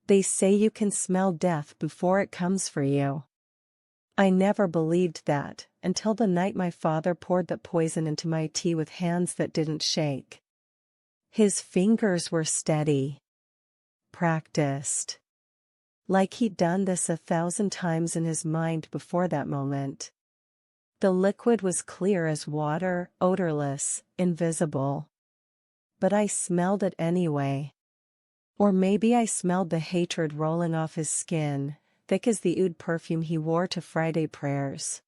They say you can smell death before it comes for you. I never believed that, until the night my father poured that poison into my tea with hands that didn't shake. His fingers were steady. Practiced. Like he'd done this 1,000 times in his mind before that moment. The liquid was clear as water, odorless, invisible. But I smelled it anyway. Or maybe I smelled the hatred rolling off his skin, thick as the oud perfume he wore to Friday prayers.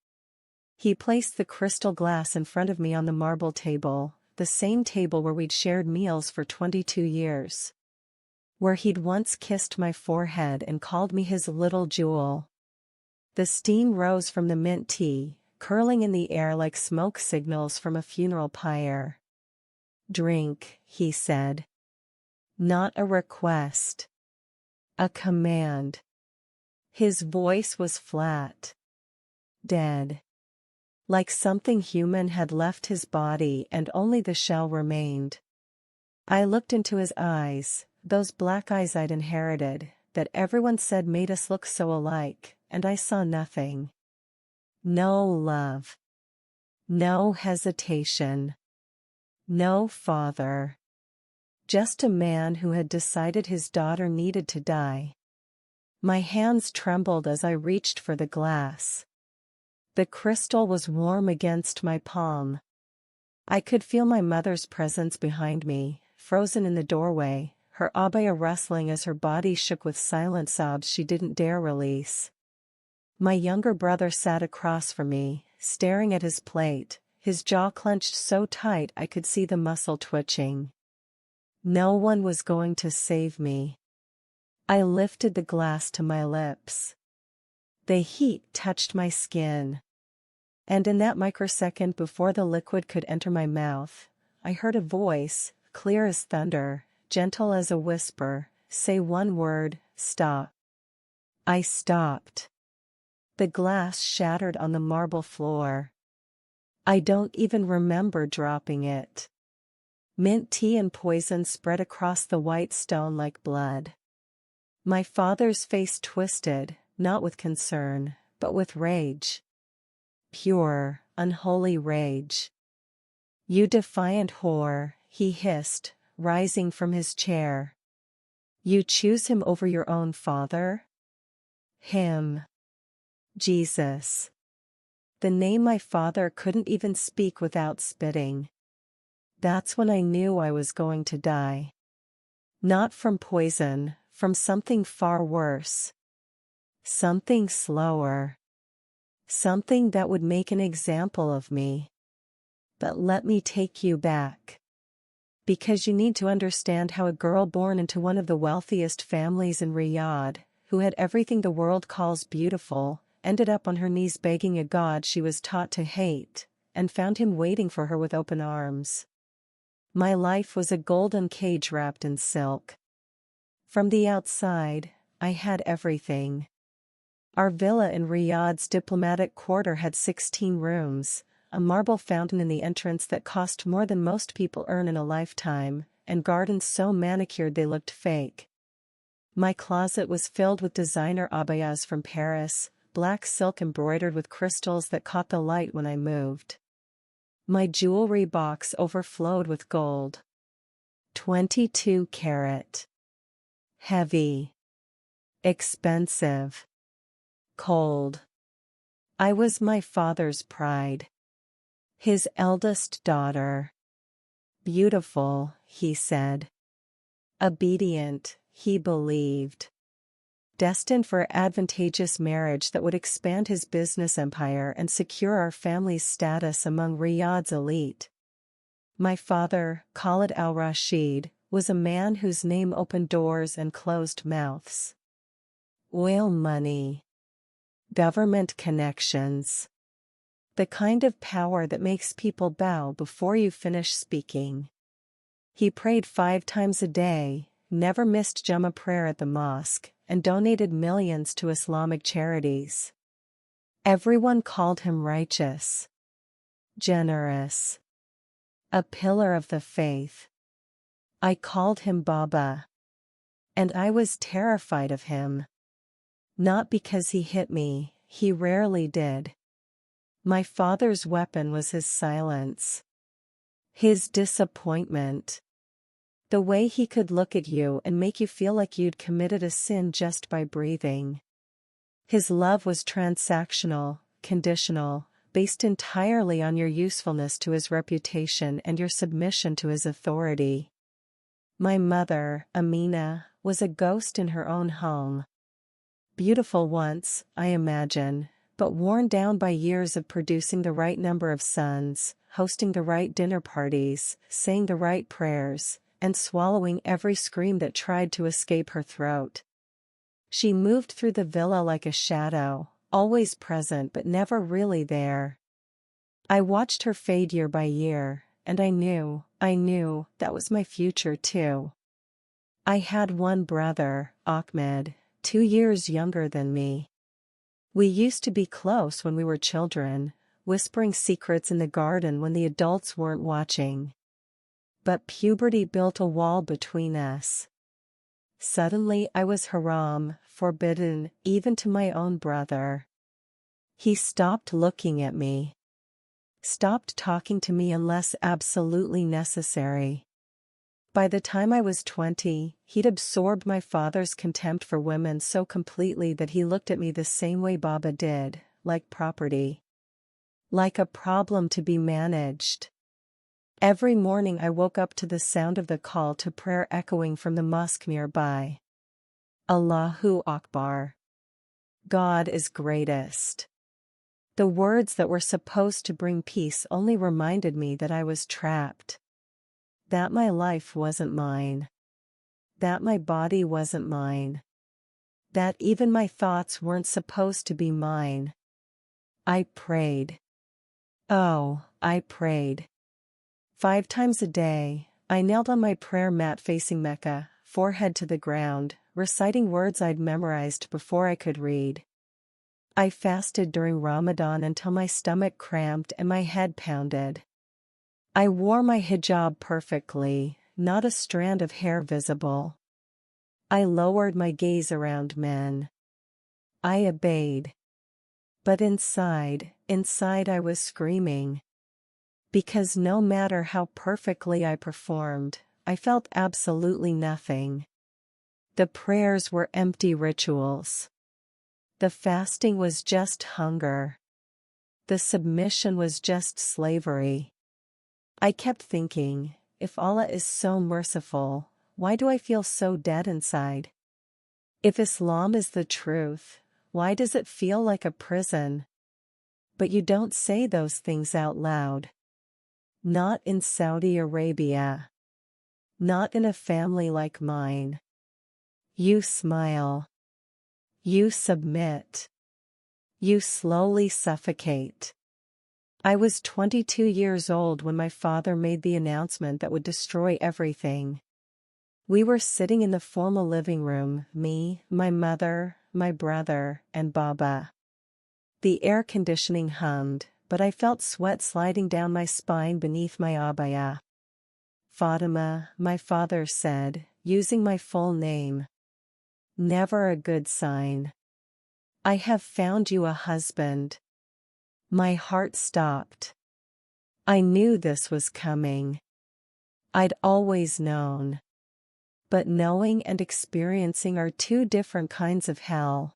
He placed the crystal glass in front of me on the marble table, the same table where we'd shared meals for 22 years. Where he'd once kissed my forehead and called me his little jewel. The steam rose from the mint tea, curling in the air like smoke signals from a funeral pyre. Drink, he said. Not a request. A command. His voice was flat. Dead. Like something human had left his body and only the shell remained. I looked into his eyes, those black eyes I'd inherited, that everyone said made us look so alike, and I saw nothing. No love. No hesitation. No father. Just a man who had decided his daughter needed to die. My hands trembled as I reached for the glass. The crystal was warm against my palm. I could feel my mother's presence behind me, frozen in the doorway, her abaya rustling as her body shook with silent sobs she didn't dare release. My younger brother sat across from me, staring at his plate, his jaw clenched so tight I could see the muscle twitching. No one was going to save me. I lifted the glass to my lips. The heat touched my skin. And in that microsecond before the liquid could enter my mouth, I heard a voice, clear as thunder, gentle as a whisper, say one word, stop. I stopped. The glass shattered on the marble floor. I don't even remember dropping it. Mint tea and poison spread across the white stone like blood. My father's face twisted, not with concern, but with rage. Pure, unholy rage. You defiant whore, he hissed, rising from his chair. You choose him over your own father? Him. Jesus. The name my father couldn't even speak without spitting. That's when I knew I was going to die. Not from poison, from something far worse. Something slower. Something that would make an example of me. But let me take you back. Because you need to understand how a girl born into one of the wealthiest families in Riyadh, who had everything the world calls beautiful, ended up on her knees begging a god she was taught to hate, and found him waiting for her with open arms. My life was a golden cage wrapped in silk. From the outside, I had everything. Our villa in Riyadh's diplomatic quarter had 16 rooms, a marble fountain in the entrance that cost more than most people earn in a lifetime, and gardens so manicured they looked fake. My closet was filled with designer abayas from Paris, black silk embroidered with crystals that caught the light when I moved. My jewelry box overflowed with gold. 22 karat. Heavy. Expensive. Cold. I was my father's pride. His eldest daughter. Beautiful, he said. Obedient, he believed. Destined for advantageous marriage that would expand his business empire and secure our family's status among Riyadh's elite. My father, Khalid al-Rashid, was a man whose name opened doors and closed mouths. Oil money. Government connections. The kind of power that makes people bow before you finish speaking. He prayed 5 times a day, never missed Jummah prayer at the mosque, and donated millions to Islamic charities. Everyone called him righteous. Generous. A pillar of the faith. I called him Baba. And I was terrified of him. Not because he hit me, he rarely did. My father's weapon was his silence. His disappointment. The way he could look at you and make you feel like you'd committed a sin just by breathing. His love was transactional, conditional, based entirely on your usefulness to his reputation and your submission to his authority. My mother, Amina, was a ghost in her own home. Beautiful once, I imagine, but worn down by years of producing the right number of sons, hosting the right dinner parties, saying the right prayers, and swallowing every scream that tried to escape her throat. She moved through the villa like a shadow, always present but never really there. I watched her fade year by year, and I knew that was my future too. I had one brother, Ahmed, 2 years younger than me. We used to be close when we were children, whispering secrets in the garden when the adults weren't watching. But puberty built a wall between us. Suddenly I was haram, forbidden, even to my own brother. He stopped looking at me. Stopped talking to me unless absolutely necessary. By the time I was 20, he'd absorbed my father's contempt for women so completely that he looked at me the same way Baba did, like property. Like a problem to be managed. Every morning I woke up to the sound of the call to prayer echoing from the mosque nearby. Allahu Akbar. God is greatest. The words that were supposed to bring peace only reminded me that I was trapped. That my life wasn't mine. That my body wasn't mine. That even my thoughts weren't supposed to be mine. I prayed. Oh, I prayed. 5 times a day, I knelt on my prayer mat facing Mecca, forehead to the ground, reciting words I'd memorized before I could read. I fasted during Ramadan until my stomach cramped and my head pounded. I wore my hijab perfectly, not a strand of hair visible. I lowered my gaze around men. I obeyed. But inside I was screaming. Because no matter how perfectly I performed, I felt absolutely nothing. The prayers were empty rituals. The fasting was just hunger. The submission was just slavery. I kept thinking, if Allah is so merciful, why do I feel so dead inside? If Islam is the truth, why does it feel like a prison? But you don't say those things out loud. Not in Saudi Arabia. Not in a family like mine. You smile. You submit. You slowly suffocate. I was 22 years old when my father made the announcement that would destroy everything. We were sitting in the formal living room, me, my mother, my brother, and Baba. The air conditioning hummed, but I felt sweat sliding down my spine beneath my abaya. Fatima, my father said, using my full name. Never a good sign. I have found you a husband. My heart stopped. I knew this was coming. I'd always known. But knowing and experiencing are 2 different kinds of hell.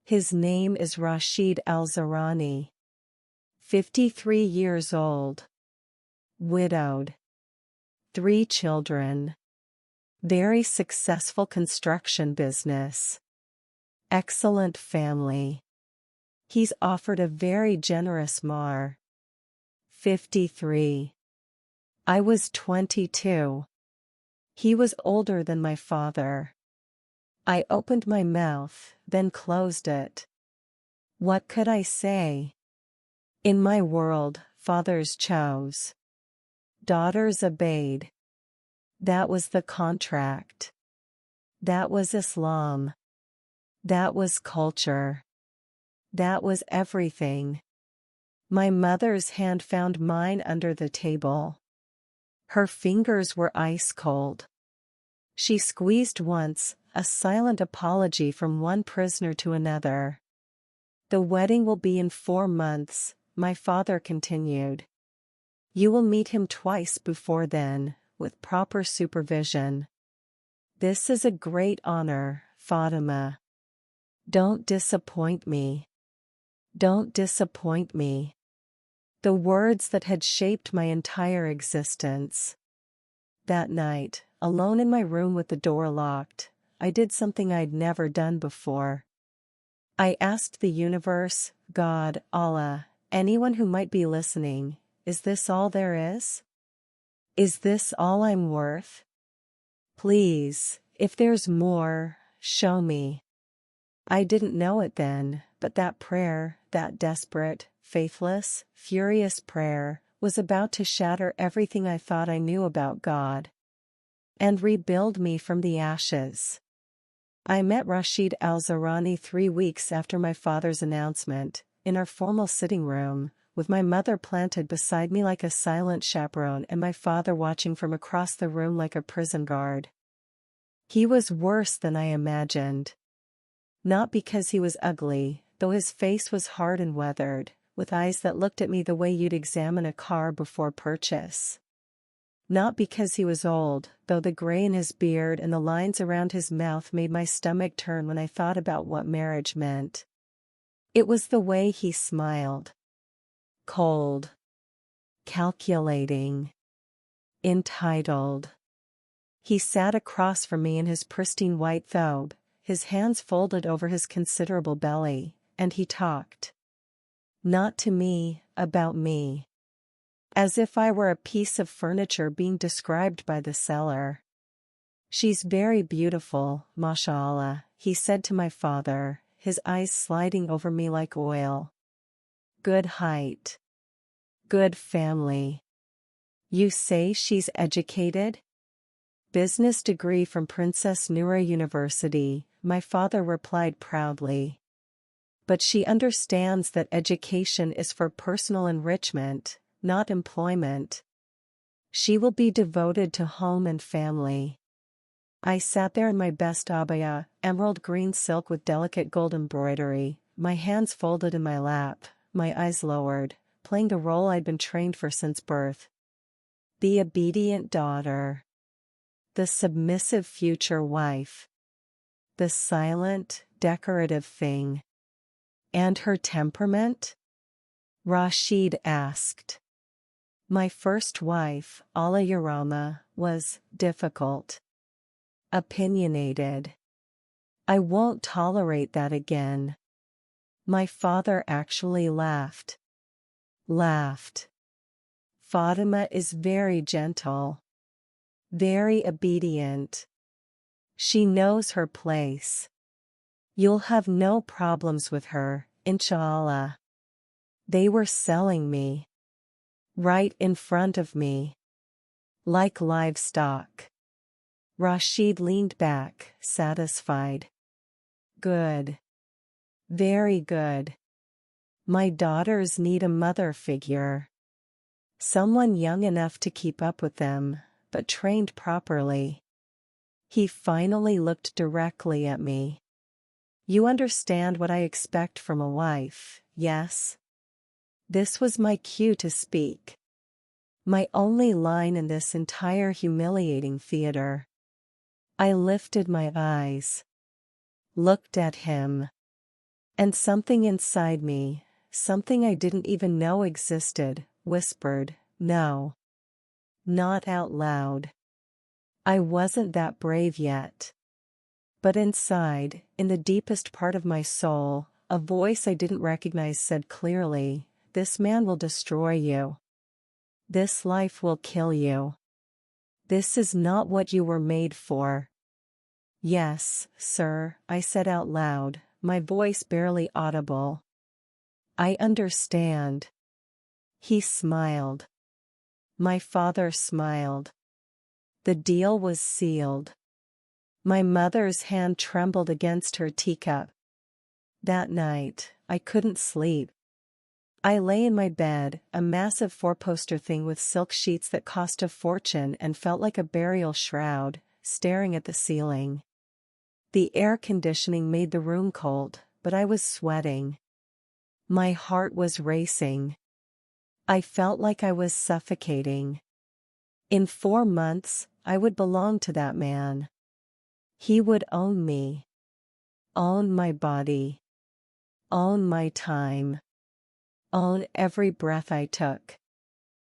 His name is Rashid Al-Zarani. 53 years old. Widowed. 3 children. Very successful construction business. Excellent family. He's offered a very generous mahr. 53. I was 22. He was older than my father. I opened my mouth, then closed it. What could I say? In my world, fathers chose. Daughters obeyed. That was the contract. That was Islam. That was culture. That was everything. My mother's hand found mine under the table. Her fingers were ice cold. She squeezed once, a silent apology from one prisoner to another. The wedding will be in 4 months, my father continued. You will meet him twice before then, with proper supervision. This is a great honor, Fatima. Don't disappoint me. Don't disappoint me. The words that had shaped my entire existence. That night, alone in my room with the door locked, I did something I'd never done before. I asked the universe, God, Allah, anyone who might be listening, is this all there is? Is this all I'm worth? Please, if there's more, show me. I didn't know it then, but that prayer, that desperate, faithless, furious prayer, was about to shatter everything I thought I knew about God. And rebuild me from the ashes. I met Rashid al-Zahrani 3 weeks after my father's announcement, in our formal sitting room, with my mother planted beside me like a silent chaperone and my father watching from across the room like a prison guard. He was worse than I imagined. Not because he was ugly, though his face was hard and weathered, with eyes that looked at me the way you'd examine a car before purchase. Not because he was old, though the gray in his beard and the lines around his mouth made my stomach turn when I thought about what marriage meant. It was the way he smiled. Cold. Calculating. Entitled. He sat across from me in his pristine white thobe, his hands folded over his considerable belly, and he talked. Not to me, about me. As if I were a piece of furniture being described by the seller. She's very beautiful, mashallah, he said to my father, his eyes sliding over me like oil. Good height. Good family. You say she's educated? Business degree from Princess Noura University, my father replied proudly. But she understands that education is for personal enrichment, not employment. She will be devoted to home and family. I sat there in my best abaya, emerald green silk with delicate gold embroidery, my hands folded in my lap, my eyes lowered, playing the role I'd been trained for since birth. The obedient daughter. The submissive future wife. The silent, decorative thing. And her temperament? Rashid asked. My first wife, Allah Yarama, was difficult. Opinionated. I won't tolerate that again. My father actually laughed. Laughed. Fatima is very gentle. Very obedient. She knows her place. You'll have no problems with her, inshallah. They were selling me. Right in front of me. Like livestock. Rashid leaned back, satisfied. Good. Very good. My daughters need a mother figure. Someone young enough to keep up with them, but trained properly. He finally looked directly at me. You understand what I expect from a wife, yes? This was my cue to speak. My only line in this entire humiliating theater. I lifted my eyes. Looked at him. And something inside me, something I didn't even know existed, whispered, no. Not out loud. I wasn't that brave yet. But inside, in the deepest part of my soul, a voice I didn't recognize said clearly, this man will destroy you. This life will kill you. This is not what you were made for. Yes, sir, I said out loud, my voice barely audible. I understand. He smiled. My father smiled. The deal was sealed. My mother's hand trembled against her teacup. That night, I couldn't sleep. I lay in my bed, a massive 4-poster thing with silk sheets that cost a fortune and felt like a burial shroud, staring at the ceiling. The air conditioning made the room cold, but I was sweating. My heart was racing. I felt like I was suffocating. In 4 months, I would belong to that man. He would own me. Own my body. Own my time. Own every breath I took.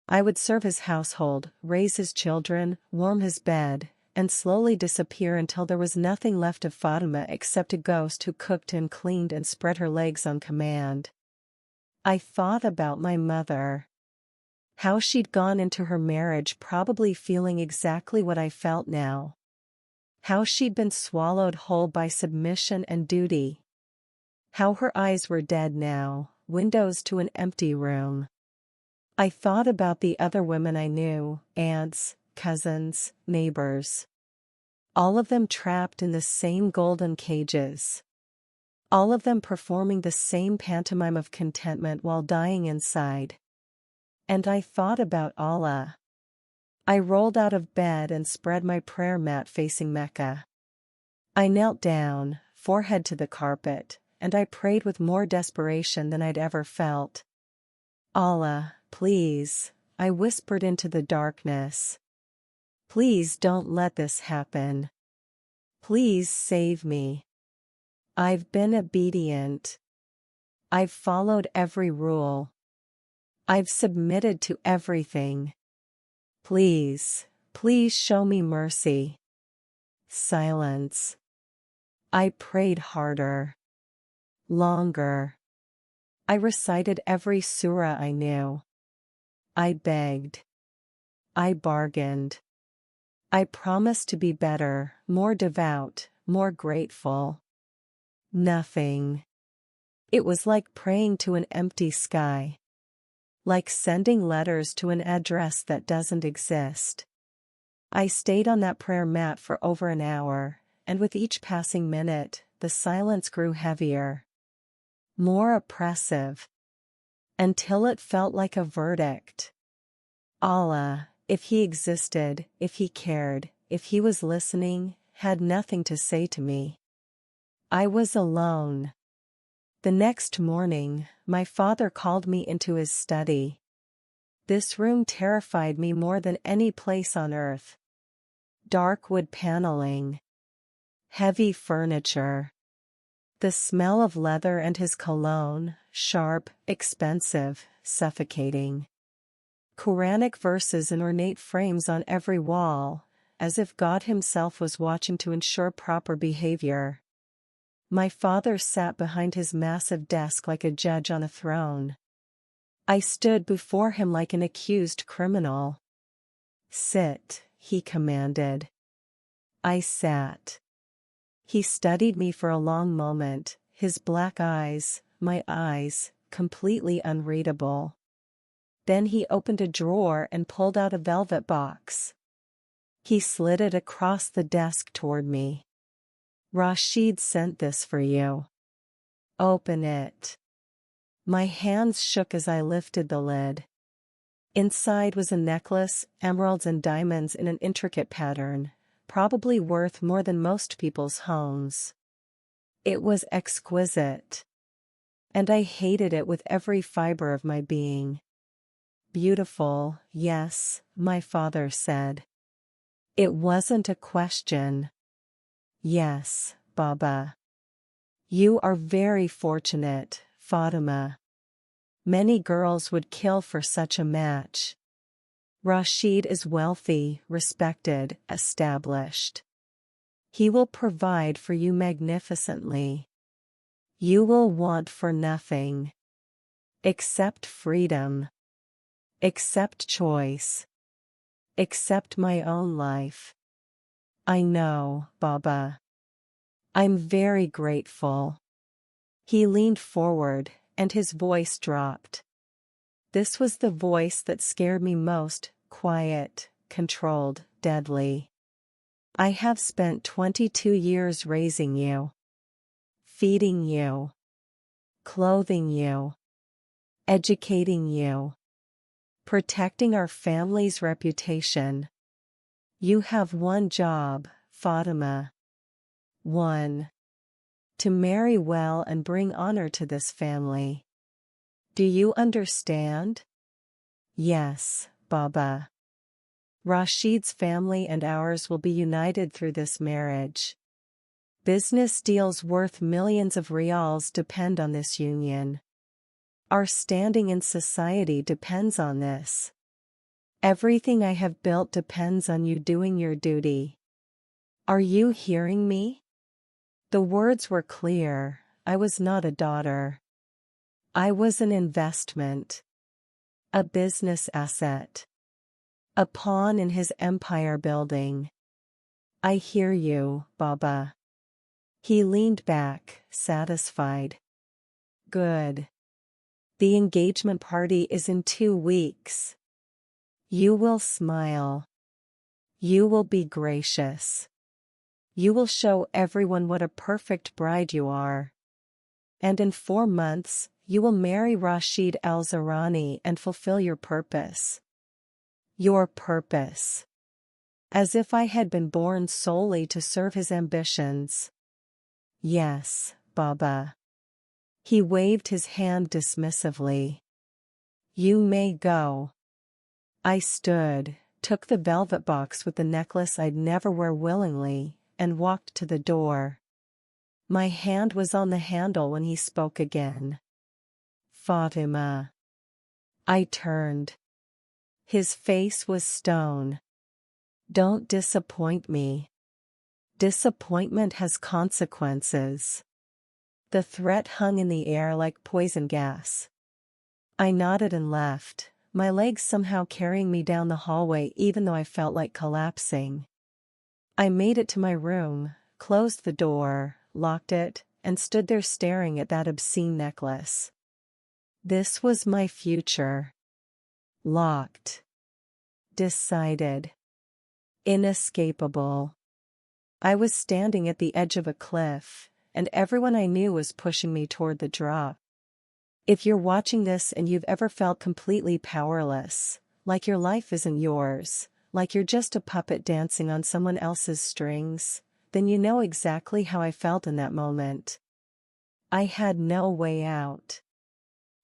I would serve his household, raise his children, warm his bed, and slowly disappear until there was nothing left of Fatima except a ghost who cooked and cleaned and spread her legs on command. I thought about my mother. How she'd gone into her marriage probably feeling exactly what I felt now. How she'd been swallowed whole by submission and duty. How her eyes were dead now, windows to an empty room. I thought about the other women I knew, aunts, cousins, neighbors. All of them trapped in the same golden cages. All of them performing the same pantomime of contentment while dying inside. And I thought about Allah. I rolled out of bed and spread my prayer mat facing Mecca. I knelt down, forehead to the carpet, and I prayed with more desperation than I'd ever felt. Allah, please, I whispered into the darkness. Please don't let this happen. Please save me. I've been obedient. I've followed every rule. I've submitted to everything. Please, please show me mercy. Silence. I prayed harder. Longer. I recited every surah I knew. I begged. I bargained. I promised to be better, more devout, more grateful. Nothing. It was like praying to an empty sky. Like sending letters to an address that doesn't exist. I stayed on that prayer mat for over an hour, and with each passing minute, the silence grew heavier. More oppressive. Until it felt like a verdict. Allah, if he existed, if he cared, if he was listening, had nothing to say to me. I was alone. The next morning, my father called me into his study. This room terrified me more than any place on earth. Dark wood paneling. Heavy furniture. The smell of leather and his cologne, sharp, expensive, suffocating. Quranic verses in ornate frames on every wall, as if God himself was watching to ensure proper behavior. My father sat behind his massive desk like a judge on a throne. I stood before him like an accused criminal. Sit, he commanded. I sat. He studied me for a long moment, his black eyes, my eyes, completely unreadable. Then he opened a drawer and pulled out a velvet box. He slid it across the desk toward me. Rashid sent this for you. Open it. My hands shook as I lifted the lid. Inside was a necklace, emeralds and diamonds in an intricate pattern, probably worth more than most people's homes. It was exquisite. And I hated it with every fiber of my being. Beautiful, yes, my father said. It wasn't a question. Yes, Baba. You are very fortunate, Fatima. Many girls would kill for such a match. Rashid is wealthy, respected, established. He will provide for you magnificently. You will want for nothing. Except freedom. Except choice. Except my own life. I know, Baba. I'm very grateful. He leaned forward, and his voice dropped. This was the voice that scared me most, quiet, controlled, deadly. I have spent 22 years raising you. Feeding you. Clothing you. Educating you. Protecting our family's reputation. You have one job, Fatima. 1. To marry well and bring honor to this family. Do you understand? Yes, Baba. Rashid's family and ours will be united through this marriage. Business deals worth millions of riyals depend on this union. Our standing in society depends on this. Everything I have built depends on you doing your duty. Are you hearing me? The words were clear. I was not a daughter. I was an investment. A business asset. A pawn in his empire building. I hear you, Baba. He leaned back, satisfied. Good. The engagement party is in 2 weeks. You will smile. You will be gracious. You will show everyone what a perfect bride you are. And in 4 months, you will marry Rashid al-Zahrani and fulfill your purpose. Your purpose. As if I had been born solely to serve his ambitions. Yes, Baba. He waved his hand dismissively. You may go. I stood, took the velvet box with the necklace I'd never wear willingly, and walked to the door. My hand was on the handle when he spoke again. Fatima. I turned. His face was stone. Don't disappoint me. Disappointment has consequences. The threat hung in the air like poison gas. I nodded and left, my legs somehow carrying me down the hallway even though I felt like collapsing. I made it to my room, closed the door, locked it, and stood there staring at that obscene necklace. This was my future. Locked. Decided. Inescapable. I was standing at the edge of a cliff, and everyone I knew was pushing me toward the drop. If you're watching this and you've ever felt completely powerless, like your life isn't yours, like you're just a puppet dancing on someone else's strings, then you know exactly how I felt in that moment. I had no way out.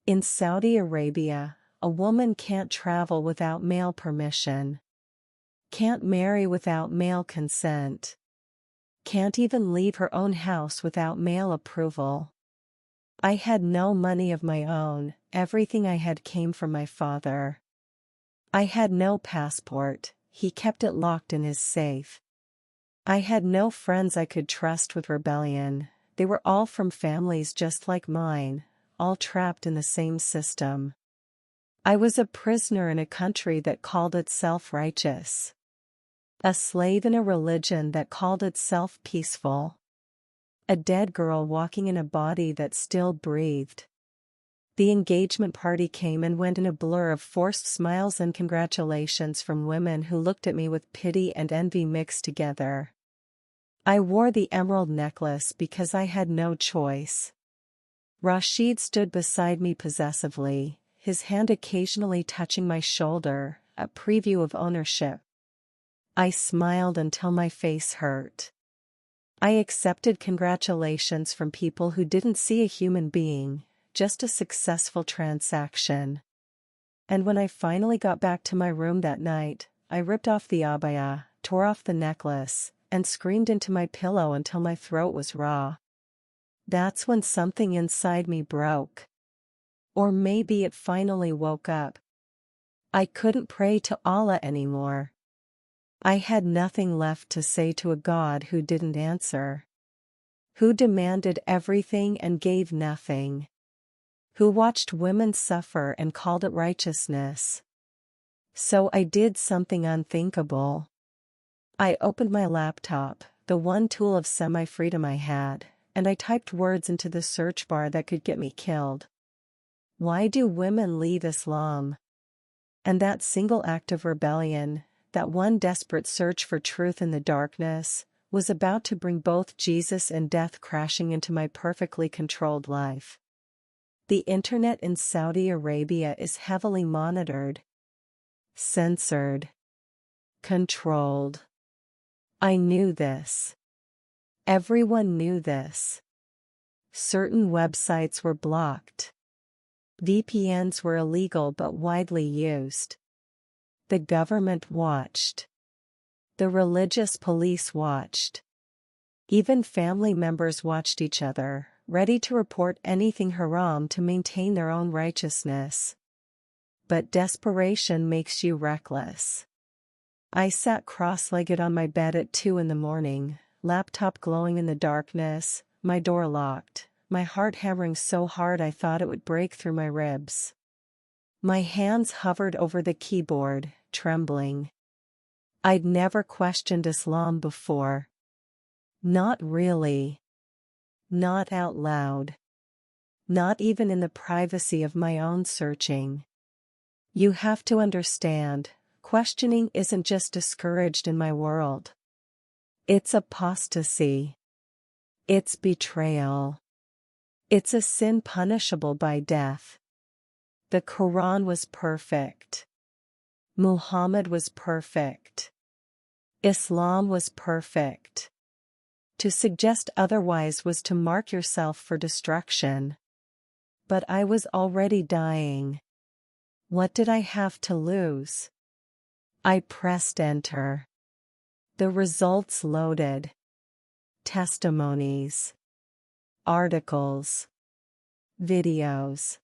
In Saudi Arabia, a woman can't travel without male permission. Can't marry without male consent. Can't even leave her own house without male approval. I had no money of my own, everything I had came from my father. I had no passport, he kept it locked in his safe. I had no friends I could trust with rebellion, they were all from families just like mine, all trapped in the same system. I was a prisoner in a country that called itself righteous. A slave in a religion that called itself peaceful. A dead girl walking in a body that still breathed. The engagement party came and went in a blur of forced smiles and congratulations from women who looked at me with pity and envy mixed together. I wore the emerald necklace because I had no choice. Rashid stood beside me possessively, his hand occasionally touching my shoulder, a preview of ownership. I smiled until my face hurt. I accepted congratulations from people who didn't see a human being, just a successful transaction. And when I finally got back to my room that night, I ripped off the abaya, tore off the necklace, and screamed into my pillow until my throat was raw. That's when something inside me broke. Or maybe it finally woke up. I couldn't pray to Allah anymore. I had nothing left to say to a God who didn't answer. Who demanded everything and gave nothing. Who watched women suffer and called it righteousness. So I did something unthinkable. I opened my laptop, the one tool of semi-freedom I had, and I typed words into the search bar that could get me killed. Why do women leave Islam? And that single act of rebellion, that one desperate search for truth in the darkness, was about to bring both Jesus and death crashing into my perfectly controlled life. The internet in Saudi Arabia is heavily monitored, censored, controlled. I knew this. Everyone knew this. Certain websites were blocked. VPNs were illegal but widely used. The government watched. The religious police watched. Even family members watched each other, ready to report anything haram to maintain their own righteousness. But desperation makes you reckless. I sat cross-legged on my bed at 2 a.m, laptop glowing in the darkness, my door locked, my heart hammering so hard I thought it would break through my ribs. My hands hovered over the keyboard, trembling. I'd never questioned Islam before. Not really. Not out loud. Not even in the privacy of my own searching. You have to understand, questioning isn't just discouraged in my world. It's apostasy. It's betrayal. It's a sin punishable by death. The Quran was perfect. Muhammad was perfect. Islam was perfect. To suggest otherwise was to mark yourself for destruction. But I was already dying. What did I have to lose? I pressed enter. The results loaded. Testimonies. Articles. Videos.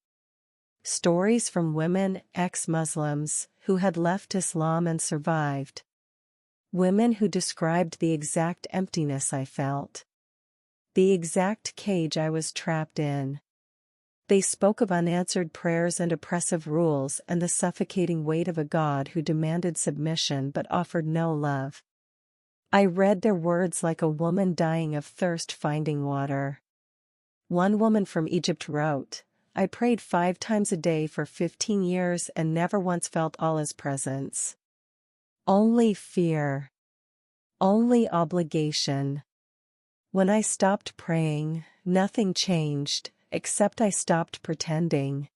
Stories from women, ex-Muslims, who had left Islam and survived. Women who described the exact emptiness I felt. The exact cage I was trapped in. They spoke of unanswered prayers and oppressive rules and the suffocating weight of a God who demanded submission but offered no love. I read their words like a woman dying of thirst finding water. One woman from Egypt wrote, "I prayed 5 times a day for 15 years and never once felt Allah's presence. Only fear. Only obligation. When I stopped praying, nothing changed, except I stopped pretending."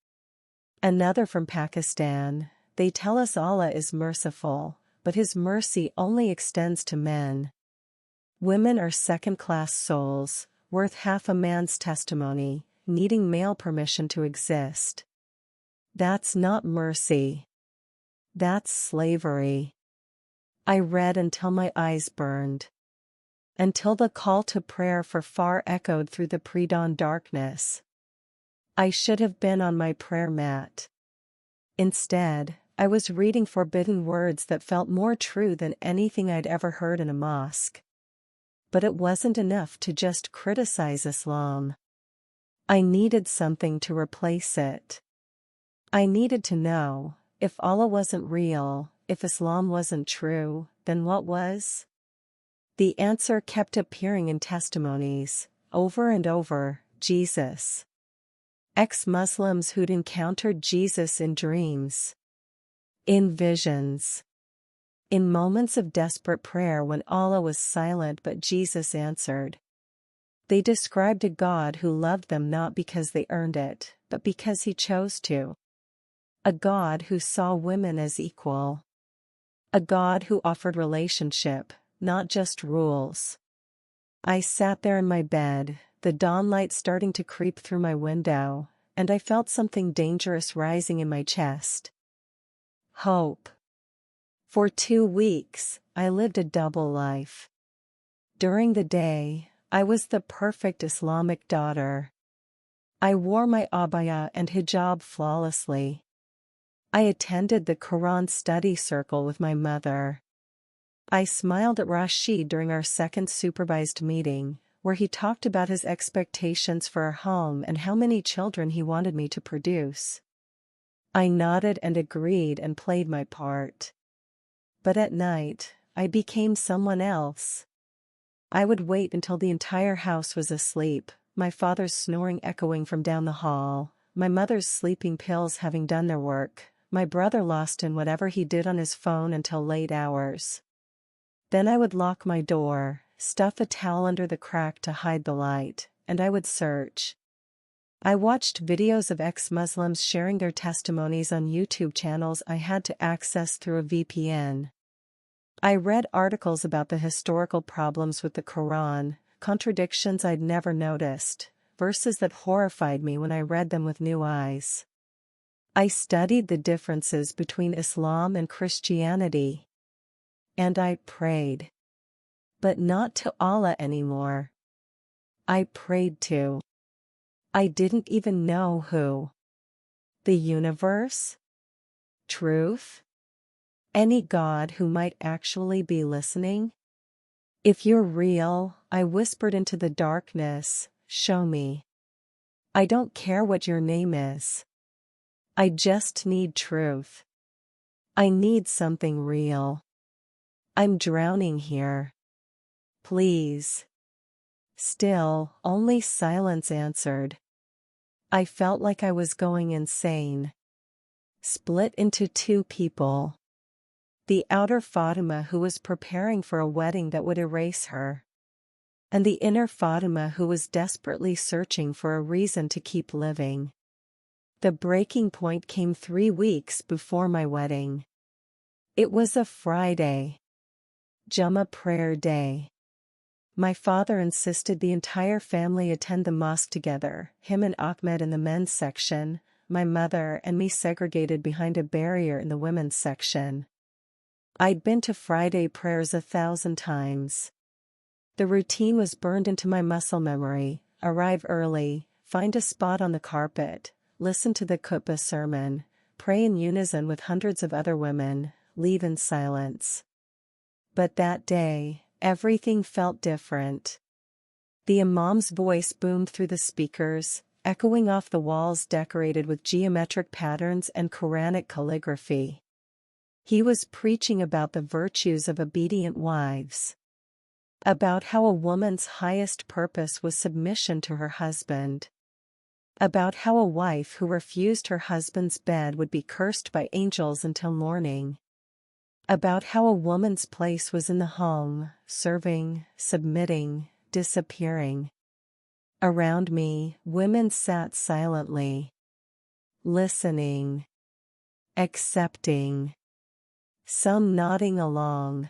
Another from Pakistan, "They tell us Allah is merciful, but His mercy only extends to men. Women are second-class souls, worth half a man's testimony, needing male permission to exist. That's not mercy. That's slavery." I read until my eyes burned. Until the call to prayer for far echoed through the pre-dawn darkness. I should have been on my prayer mat. Instead, I was reading forbidden words that felt more true than anything I'd ever heard in a mosque. But it wasn't enough to just criticize Islam. I needed something to replace it. I needed to know, if Allah wasn't real, if Islam wasn't true, then what was? The answer kept appearing in testimonies, over and over: Jesus. Ex-Muslims who'd encountered Jesus in dreams. In visions. In moments of desperate prayer when Allah was silent but Jesus answered. They described a God who loved them not because they earned it, but because He chose to. A God who saw women as equal. A God who offered relationship, not just rules. I sat there in my bed, the dawn light starting to creep through my window, and I felt something dangerous rising in my chest. Hope. For 2 weeks, I lived a double life. During the day, I was the perfect Islamic daughter. I wore my abaya and hijab flawlessly. I attended the Quran study circle with my mother. I smiled at Rashid during our second supervised meeting, where he talked about his expectations for our home and how many children he wanted me to produce. I nodded and agreed and played my part. But at night, I became someone else. I would wait until the entire house was asleep, my father's snoring echoing from down the hall, my mother's sleeping pills having done their work, my brother lost in whatever he did on his phone until late hours. Then I would lock my door, stuff a towel under the crack to hide the light, and I would search. I watched videos of ex-Muslims sharing their testimonies on YouTube channels I had to access through a VPN. I read articles about the historical problems with the Quran, contradictions I'd never noticed, verses that horrified me when I read them with new eyes. I studied the differences between Islam and Christianity. And I prayed. But not to Allah anymore. I prayed to. I didn't even know who. The universe? Truth? Any God who might actually be listening? If you're real, I whispered into the darkness, show me. I don't care what your name is. I just need truth. I need something real. I'm drowning here. Please. Still, only silence answered. I felt like I was going insane. Split into two people. The outer Fatima who was preparing for a wedding that would erase her. And the inner Fatima who was desperately searching for a reason to keep living. The breaking point came 3 weeks before my wedding. It was a Friday. Jummah prayer day. My father insisted the entire family attend the mosque together, him and Ahmed in the men's section, my mother and me segregated behind a barrier in the women's section. I'd been to Friday prayers 1,000 times. The routine was burned into my muscle memory: arrive early, find a spot on the carpet, listen to the khutbah sermon, pray in unison with hundreds of other women, leave in silence. But that day, everything felt different. The imam's voice boomed through the speakers, echoing off the walls decorated with geometric patterns and Quranic calligraphy. He was preaching about the virtues of obedient wives. About how a woman's highest purpose was submission to her husband. About how a wife who refused her husband's bed would be cursed by angels until morning. About how a woman's place was in the home, serving, submitting, disappearing. Around me, women sat silently. Listening. Accepting. Some nodding along.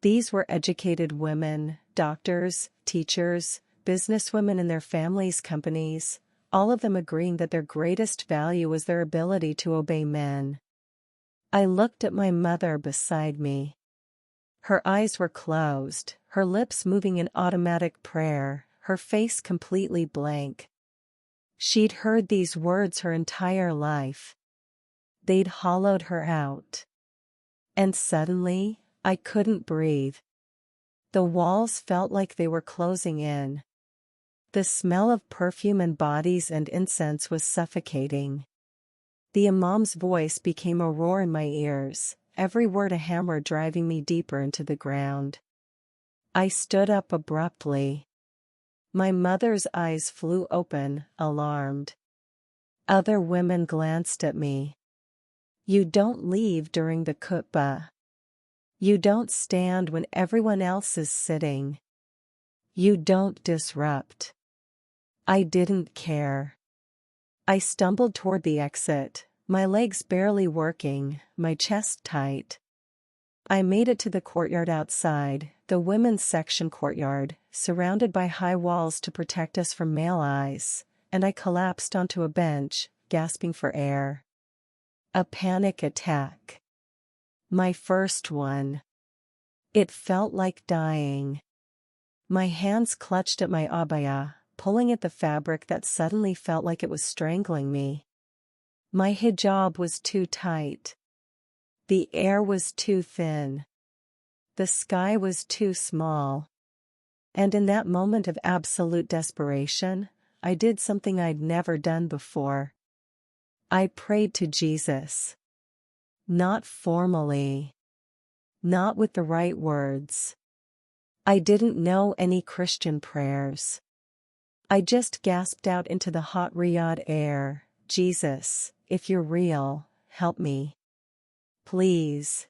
These were educated women, doctors, teachers, businesswomen in their families' companies, all of them agreeing that their greatest value was their ability to obey men. I looked at my mother beside me. Her eyes were closed, her lips moving in automatic prayer, her face completely blank. She'd heard these words her entire life. They'd hollowed her out. And suddenly, I couldn't breathe. The walls felt like they were closing in. The smell of perfume and bodies and incense was suffocating. The imam's voice became a roar in my ears, every word a hammer driving me deeper into the ground. I stood up abruptly. My mother's eyes flew open, alarmed. Other women glanced at me. You don't leave during the khutbah. You don't stand when everyone else is sitting. You don't disrupt. I didn't care. I stumbled toward the exit, my legs barely working, my chest tight. I made it to the courtyard outside, the women's section courtyard, surrounded by high walls to protect us from male eyes, and I collapsed onto a bench, gasping for air. A panic attack. My first one. It felt like dying. My hands clutched at my abaya, pulling at the fabric that suddenly felt like it was strangling me. My hijab was too tight. The air was too thin. The sky was too small. And in that moment of absolute desperation, I did something I'd never done before. I prayed to Jesus. Not formally. Not with the right words. I didn't know any Christian prayers. I just gasped out into the hot Riyadh air, Jesus, if you're real, help me. Please.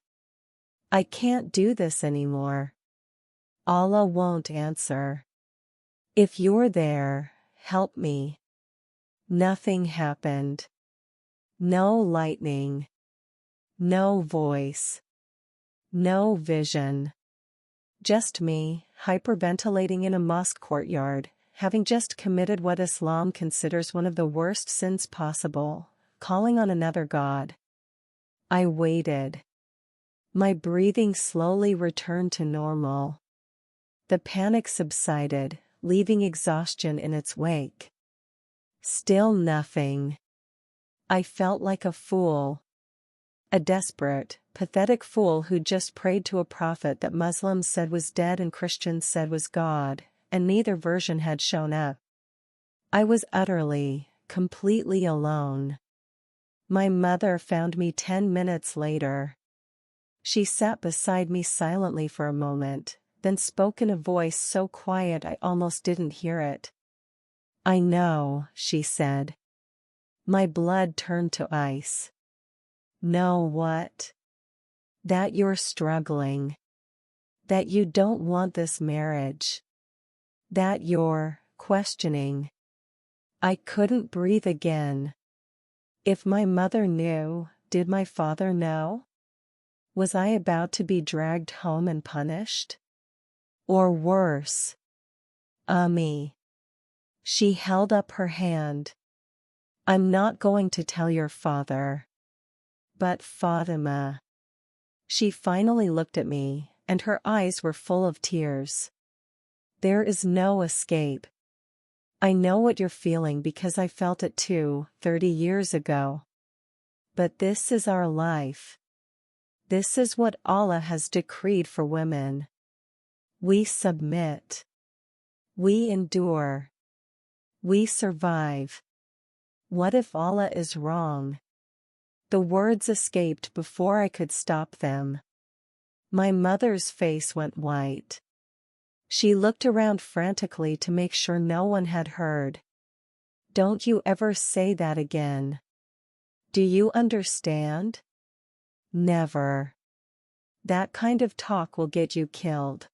I can't do this anymore. Allah won't answer. If you're there, help me. Nothing happened. No lightning. No voice. No vision. Just me, hyperventilating in a mosque courtyard, having just committed what Islam considers one of the worst sins possible, calling on another god. I waited. My breathing slowly returned to normal. The panic subsided, leaving exhaustion in its wake. Still nothing. I felt like a fool. A desperate, pathetic fool who just prayed to a prophet that Muslims said was dead and Christians said was God, and neither version had shown up. I was utterly, completely alone. My mother found me 10 minutes later. She sat beside me silently for a moment, then spoke in a voice so quiet I almost didn't hear it. "I know," she said. My blood turned to ice. "Know what?" "That you're struggling. That you don't want this marriage. That you're questioning." I couldn't breathe again. If my mother knew, did my father know? Was I about to be dragged home and punished? Or worse? Ummi. She held up her hand. "I'm not going to tell your father. But Fatima." She finally looked at me, and her eyes were full of tears. "There is no escape. I know what you're feeling because I felt it too, 30 years ago. But this is our life. This is what Allah has decreed for women. We submit. We endure. We survive. What if Allah is wrong?" The words escaped before I could stop them. My mother's face went white. She looked around frantically to make sure no one had heard. "Don't you ever say that again. Do you understand? Never. That kind of talk will get you killed.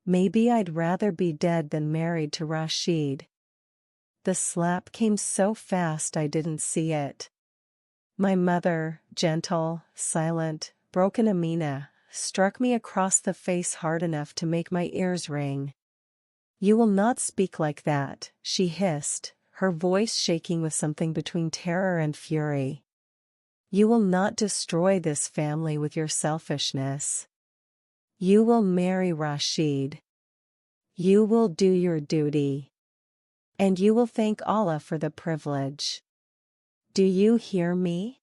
Maybe I'd rather be dead than married to Rashid." The slap came so fast I didn't see it. My mother, gentle, silent, broken Amina, struck me across the face hard enough to make my ears ring. "You will not speak like that," she hissed, her voice shaking with something between terror and fury. "You will not destroy this family with your selfishness. You will marry Rashid. You will do your duty. And you will thank Allah for the privilege. Do you hear me?"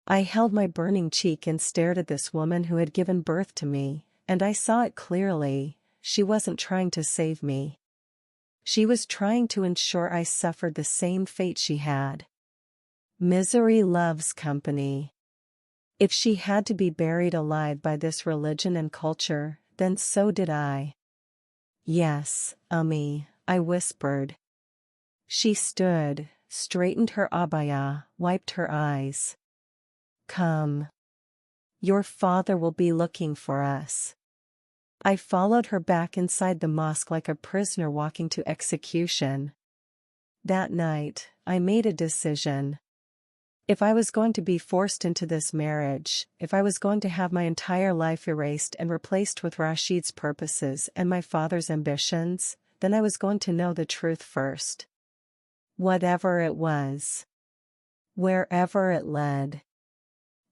I held my burning cheek and stared at this woman who had given birth to me, and I saw it clearly. She wasn't trying to save me. She was trying to ensure I suffered the same fate she had. Misery loves company. If she had to be buried alive by this religion and culture, then so did I. "Yes, Ummi," I whispered. She stood, straightened her abaya, wiped her eyes. "Come. Your father will be looking for us." I followed her back inside the mosque like a prisoner walking to execution. That night, I made a decision. If I was going to be forced into this marriage, if I was going to have my entire life erased and replaced with Rashid's purposes and my father's ambitions, then I was going to know the truth first. Whatever it was. Wherever it led.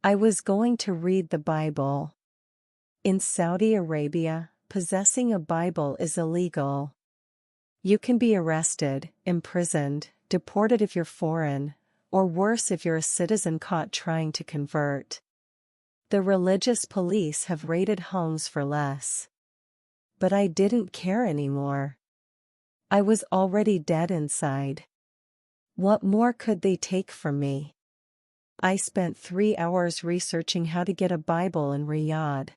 I was going to read the Bible. In Saudi Arabia, possessing a Bible is illegal. You can be arrested, imprisoned, deported if you're foreign, or worse if you're a citizen caught trying to convert. The religious police have raided homes for less. But I didn't care anymore. I was already dead inside. What more could they take from me? I spent 3 hours researching how to get a Bible in Riyadh.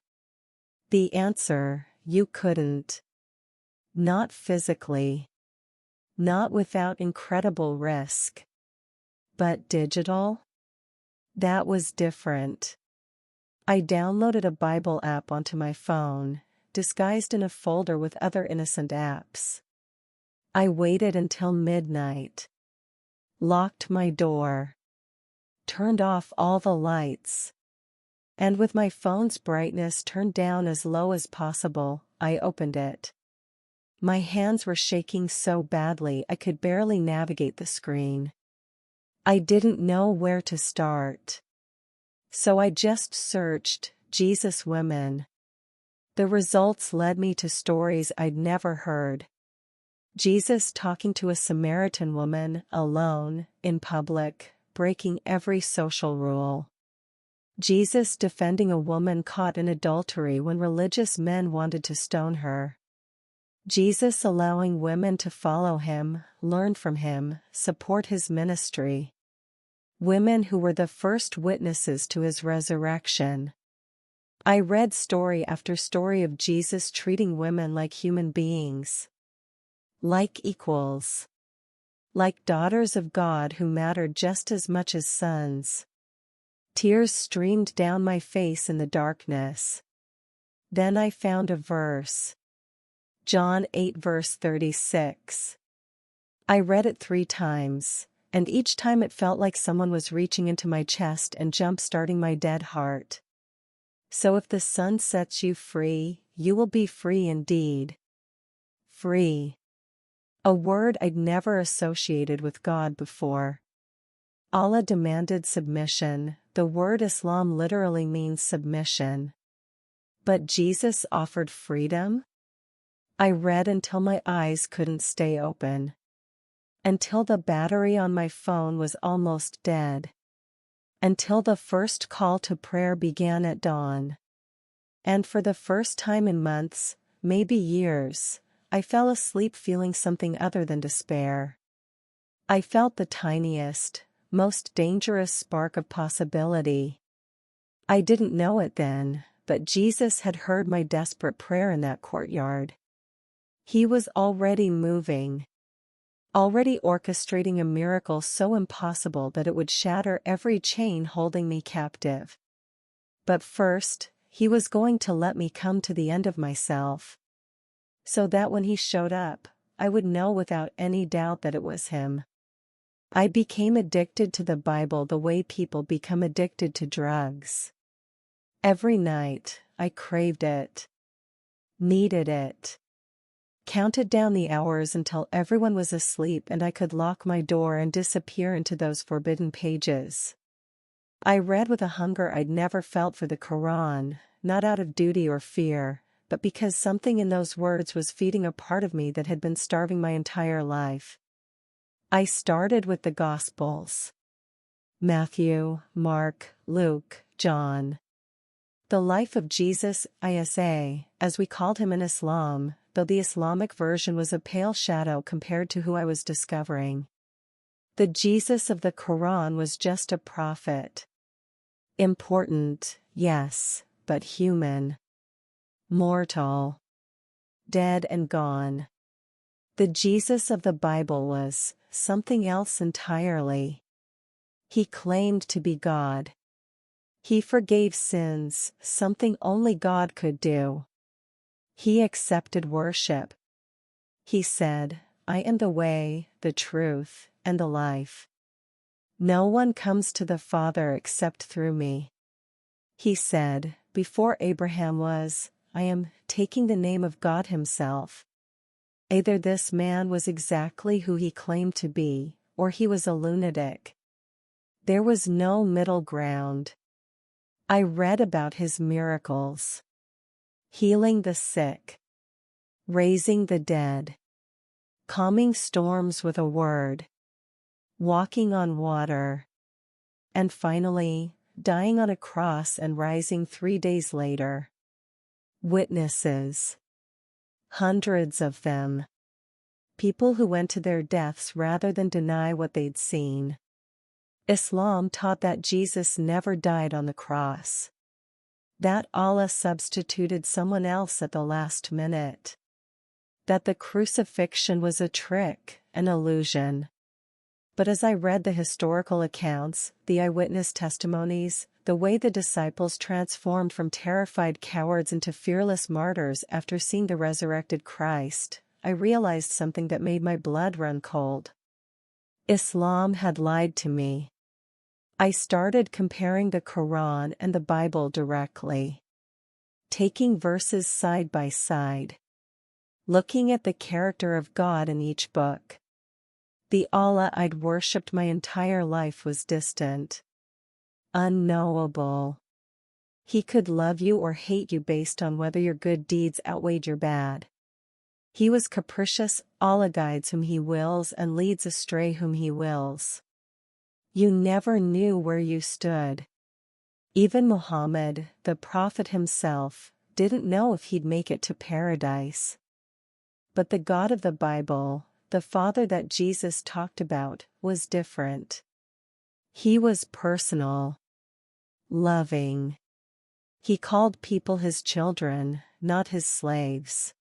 The answer: you couldn't. Not physically. Not without incredible risk. But digital? That was different. I downloaded a Bible app onto my phone, disguised in a folder with other innocent apps. I waited until midnight. Locked my door. Turned off all the lights. And with my phone's brightness turned down as low as possible, I opened it. My hands were shaking so badly I could barely navigate the screen. I didn't know where to start. So I just searched, Jesus women. The results led me to stories I'd never heard. Jesus talking to a Samaritan woman, alone, in public, breaking every social rule. Jesus defending a woman caught in adultery when religious men wanted to stone her. Jesus allowing women to follow him, learn from him, support his ministry. Women who were the first witnesses to his resurrection. I read story after story of Jesus treating women like human beings. Like equals. Like daughters of God who mattered just as much as sons. Tears streamed down my face in the darkness. Then I found a verse. John 8 verse 36. I read it 3 times, and each time it felt like someone was reaching into my chest and jump-starting my dead heart. So if the Son sets you free, you will be free indeed. Free. A word I'd never associated with God before. Allah demanded submission. The word Islam literally means submission. But Jesus offered freedom? I read until my eyes couldn't stay open. Until the battery on my phone was almost dead. Until the first call to prayer began at dawn. And for the first time in months, maybe years, I fell asleep feeling something other than despair. I felt the tiniest, most dangerous spark of possibility. I didn't know it then, but Jesus had heard my desperate prayer in that courtyard. He was already moving. Already orchestrating a miracle so impossible that it would shatter every chain holding me captive. But first, he was going to let me come to the end of myself. So that when he showed up, I would know without any doubt that it was him. I became addicted to the Bible the way people become addicted to drugs. Every night, I craved it. Needed it. Counted down the hours until everyone was asleep and I could lock my door and disappear into those forbidden pages. I read with a hunger I'd never felt for the Quran, not out of duty or fear, but because something in those words was feeding a part of me that had been starving my entire life. I started with the Gospels. Matthew, Mark, Luke, John. The life of Jesus, Isa, as we called him in Islam, though the Islamic version was a pale shadow compared to who I was discovering. The Jesus of the Quran was just a prophet. Important, yes, but human. Mortal. Dead and gone. The Jesus of the Bible was something else entirely. He claimed to be God. He forgave sins, something only God could do. He accepted worship. He said, I am the way, the truth, and the life. No one comes to the Father except through me. He said, before Abraham was, I am taking the name of God himself. Either this man was exactly who he claimed to be, or he was a lunatic. There was no middle ground. I read about his miracles. Healing the sick. Raising the dead. Calming storms with a word. Walking on water. And finally, dying on a cross and rising 3 days later. Witnesses. Hundreds of them. People who went to their deaths rather than deny what they'd seen. Islam taught that Jesus never died on the cross. That Allah substituted someone else at the last minute. That the crucifixion was a trick, an illusion. But as I read the historical accounts, the eyewitness testimonies, the way the disciples transformed from terrified cowards into fearless martyrs after seeing the resurrected Christ, I realized something that made my blood run cold. Islam had lied to me. I started comparing the Quran and the Bible directly. Taking verses side by side. Looking at the character of God in each book. The Allah I'd worshipped my entire life was distant. Unknowable. He could love you or hate you based on whether your good deeds outweighed your bad. He was capricious, Allah guides whom He wills and leads astray whom He wills. You never knew where you stood. Even Muhammad, the Prophet himself, didn't know if he'd make it to paradise. But the God of the Bible, the Father that Jesus talked about, was different. He was personal. Loving. He called people His children, not His slaves.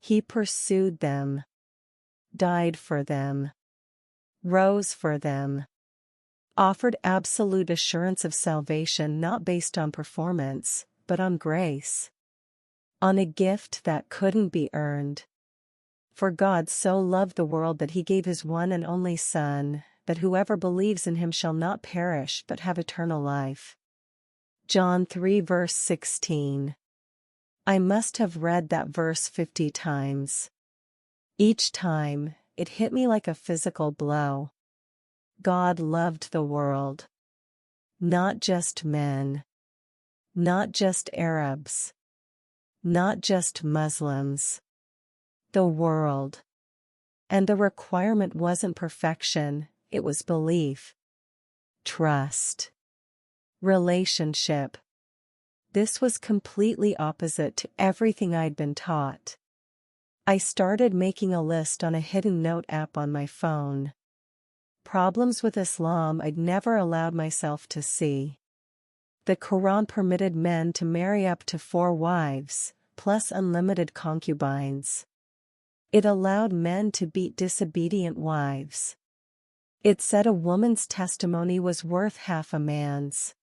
He pursued them. Died for them. Rose for them. Offered absolute assurance of salvation not based on performance, but on grace. On a gift that couldn't be earned. For God so loved the world that He gave His one and only Son, that whoever believes in Him shall not perish but have eternal life. John 3 verse 16. I must have read that verse 50 times. Each time, it hit me like a physical blow. God loved the world. Not just men. Not just Arabs. Not just Muslims. The world. And the requirement wasn't perfection, it was belief. Trust. Relationship. This was completely opposite to everything I'd been taught. I started making a list on a hidden note app on my phone. Problems with Islam I'd never allowed myself to see. The Quran permitted men to marry up to 4 wives, plus unlimited concubines. It allowed men to beat disobedient wives. It said a woman's testimony was worth half a man's.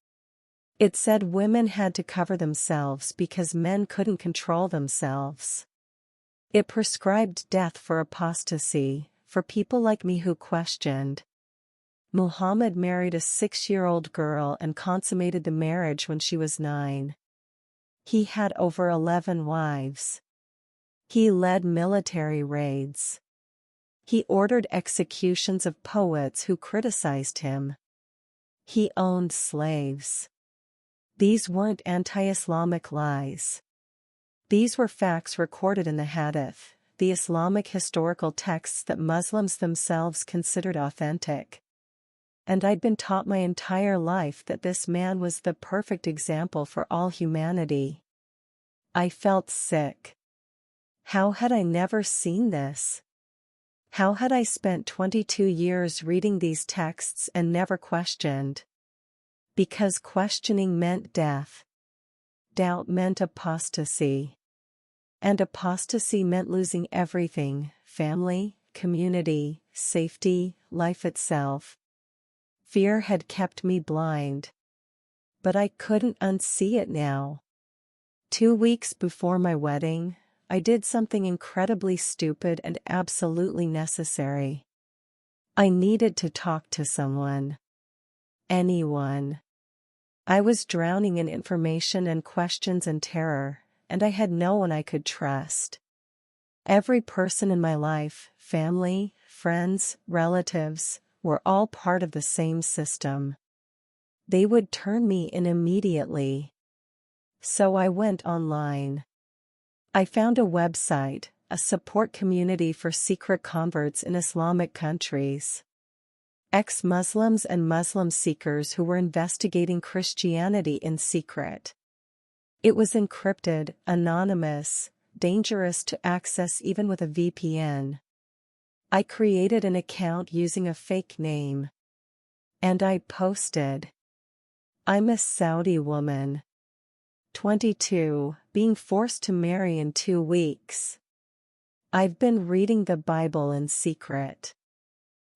It said women had to cover themselves because men couldn't control themselves. It prescribed death for apostasy, for people like me who questioned. Muhammad married a 6-year-old girl and consummated the marriage when she was 9. He had over 11 wives. He led military raids. He ordered executions of poets who criticized him. He owned slaves. These weren't anti-Islamic lies. These were facts recorded in the Hadith, the Islamic historical texts that Muslims themselves considered authentic. And I'd been taught my entire life that this man was the perfect example for all humanity. I felt sick. How had I never seen this? How had I spent 22 years reading these texts and never questioned? Because questioning meant death. Doubt meant apostasy. And apostasy meant losing everything: family, community, safety, life itself. Fear had kept me blind. But I couldn't unsee it now. 2 weeks before my wedding, I did something incredibly stupid and absolutely necessary. I needed to talk to someone. Anyone. I was drowning in information and questions and terror, and I had no one I could trust. Every person in my life, family, friends, relatives, were all part of the same system. They would turn me in immediately. So I went online. I found a website, a support community for secret converts in Islamic countries. Ex-Muslims and Muslim seekers who were investigating Christianity in secret. It was encrypted, anonymous, dangerous to access even with a VPN. I created an account using a fake name. And I posted. I'm a Saudi woman. 22, being forced to marry in 2 weeks. I've been reading the Bible in secret.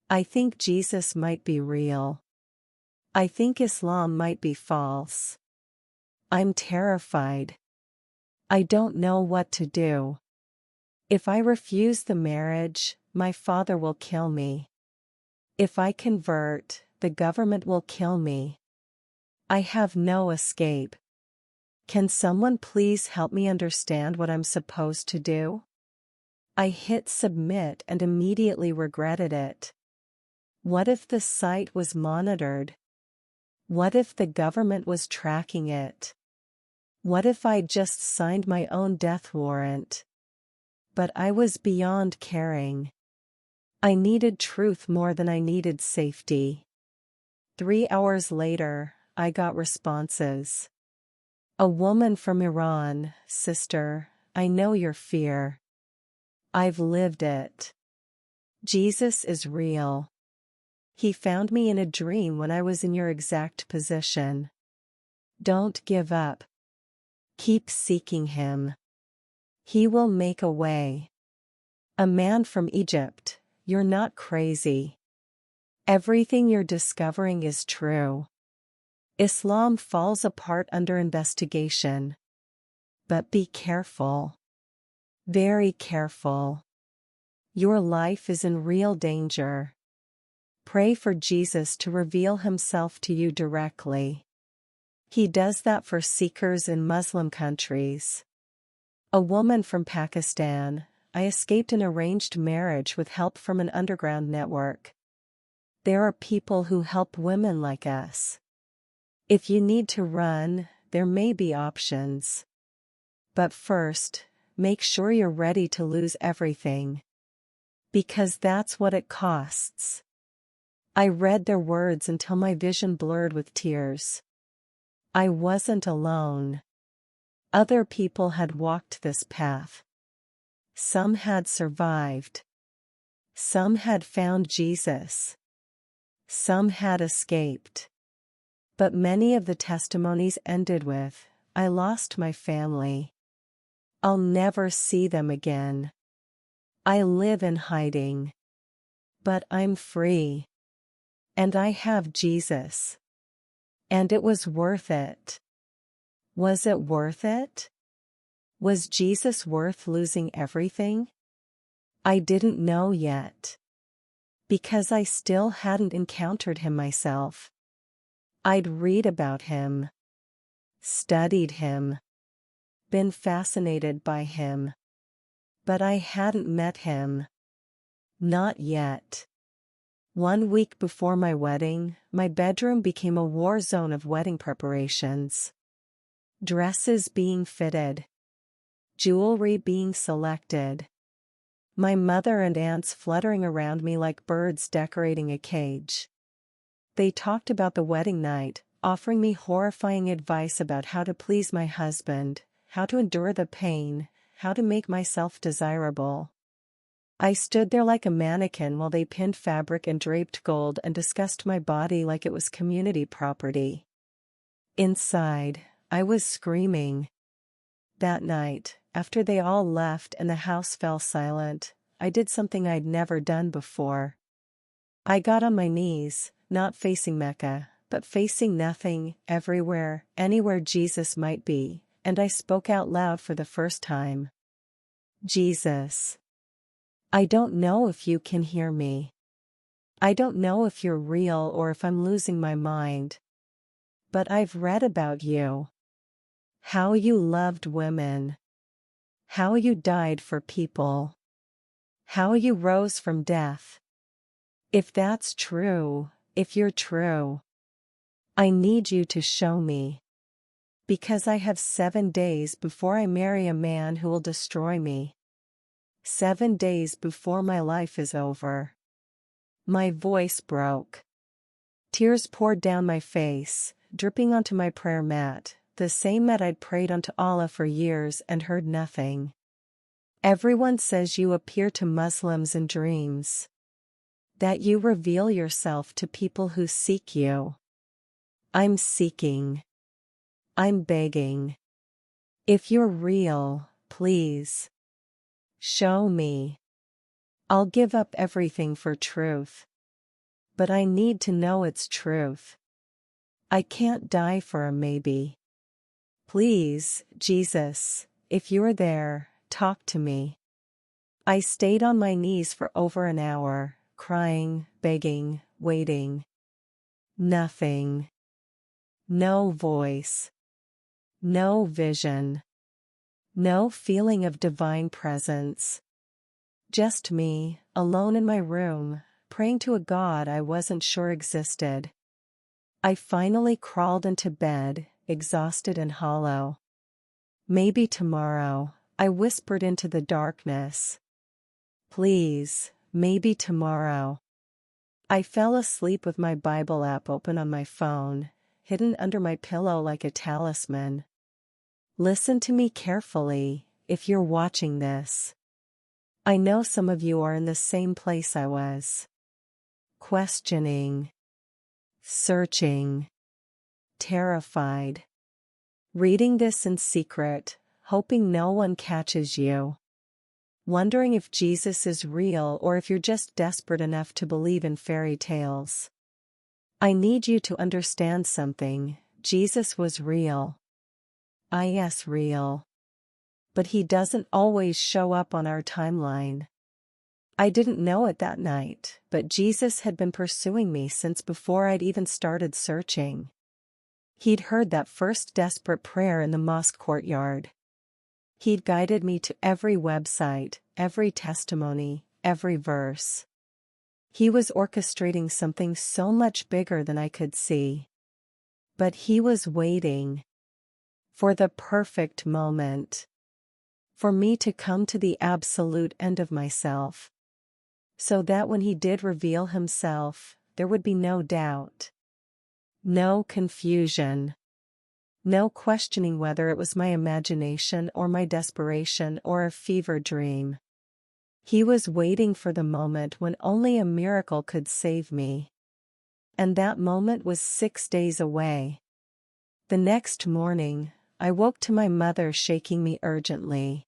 I think Jesus might be real. I think Islam might be false. I'm terrified. I don't know what to do. If I refuse the marriage, my father will kill me. If I convert, the government will kill me. I have no escape. Can someone please help me understand what I'm supposed to do? I hit submit and immediately regretted it. What if the site was monitored? What if the government was tracking it? What if I'd just signed my own death warrant? But I was beyond caring. I needed truth more than I needed safety. 3 hours later, I got responses. A woman from Iran, sister, I know your fear. I've lived it. Jesus is real. He found me in a dream when I was in your exact position. Don't give up. Keep seeking him. He will make a way. A man from Egypt, you're not crazy. Everything you're discovering is true. Islam falls apart under investigation. But be careful. Very careful. Your life is in real danger. Pray for Jesus to reveal himself to you directly. He does that for seekers in Muslim countries. A woman from Pakistan, I escaped an arranged marriage with help from an underground network. There are people who help women like us. If you need to run, there may be options. But first, make sure you're ready to lose everything. Because that's what it costs. I read their words until my vision blurred with tears. I wasn't alone. Other people had walked this path. Some had survived. Some had found Jesus. Some had escaped. But many of the testimonies ended with, I lost my family. I'll never see them again. I live in hiding. But I'm free. And I have Jesus. And it was worth it. Was it worth it? Was Jesus worth losing everything? I didn't know yet. Because I still hadn't encountered him myself. I'd read about him. Studied him. Been fascinated by him. But I hadn't met him. Not yet. 1 week before my wedding, my bedroom became a war zone of wedding preparations. Dresses being fitted. Jewelry being selected. My mother and aunts fluttering around me like birds decorating a cage. They talked about the wedding night, offering me horrifying advice about how to please my husband, how to endure the pain, how to make myself desirable. I stood there like a mannequin while they pinned fabric and draped gold and discussed my body like it was community property. Inside, I was screaming. That night, after they all left and the house fell silent, I did something I'd never done before. I got on my knees, not facing Mecca, but facing nothing, everywhere, anywhere Jesus might be, and I spoke out loud for the first time. Jesus. I don't know if you can hear me. I don't know if you're real or if I'm losing my mind. But I've read about you. How you loved women. How you died for people. How you rose from death. If that's true, if you're true, I need you to show me. Because I have 7 days before I marry a man who will destroy me. 7 days before my life is over. My voice broke. Tears poured down my face, dripping onto my prayer mat, the same mat I'd prayed onto Allah for years and heard nothing. Everyone says you appear to Muslims in dreams. That you reveal yourself to people who seek you. I'm seeking. I'm begging. If you're real, please. Show me. I'll give up everything for truth. But I need to know it's truth. I can't die for a maybe. Please, Jesus, if you're there, talk to me. I stayed on my knees for over an hour, crying, begging, waiting. Nothing. No voice. No vision. No feeling of divine presence. Just me, alone in my room, praying to a God I wasn't sure existed. I finally crawled into bed, exhausted and hollow. Maybe tomorrow, I whispered into the darkness. Please, maybe tomorrow. I fell asleep with my Bible app open on my phone, hidden under my pillow like a talisman. Listen to me carefully, if you're watching this. I know some of you are in the same place I was. Questioning. Searching. Terrified. Reading this in secret, hoping no one catches you. Wondering if Jesus is real or if you're just desperate enough to believe in fairy tales. I need you to understand something. Jesus was real. Yes, real. But he doesn't always show up on our timeline. I didn't know it that night, but Jesus had been pursuing me since before I'd even started searching. He'd heard that first desperate prayer in the mosque courtyard. He'd guided me to every website, every testimony, every verse. He was orchestrating something so much bigger than I could see. But he was waiting. For the perfect moment. For me to come to the absolute end of myself. So that when he did reveal himself, there would be no doubt. No confusion. No questioning whether it was my imagination or my desperation or a fever dream. He was waiting for the moment when only a miracle could save me. And that moment was 6 days away. The next morning, I woke to my mother shaking me urgently.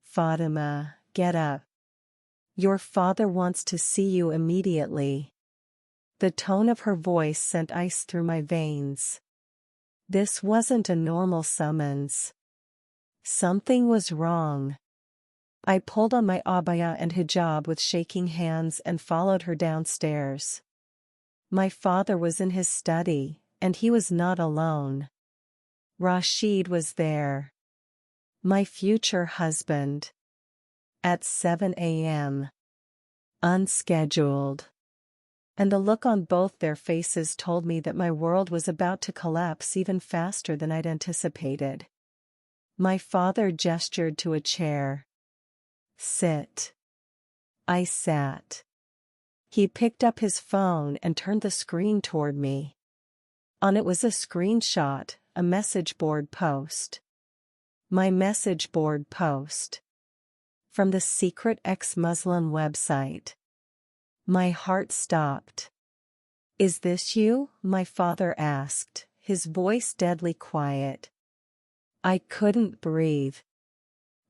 Fatima, get up. Your father wants to see you immediately. The tone of her voice sent ice through my veins. This wasn't a normal summons. Something was wrong. I pulled on my abaya and hijab with shaking hands and followed her downstairs. My father was in his study, and he was not alone. Rashid was there. My future husband. At 7 a.m. Unscheduled. And the look on both their faces told me that my world was about to collapse even faster than I'd anticipated. My father gestured to a chair. Sit. I sat. He picked up his phone and turned the screen toward me. On it was a screenshot, a message board post. My message board post. From the secret ex-Muslim website. My heart stopped. Is this you? My father asked, his voice deadly quiet. I couldn't breathe.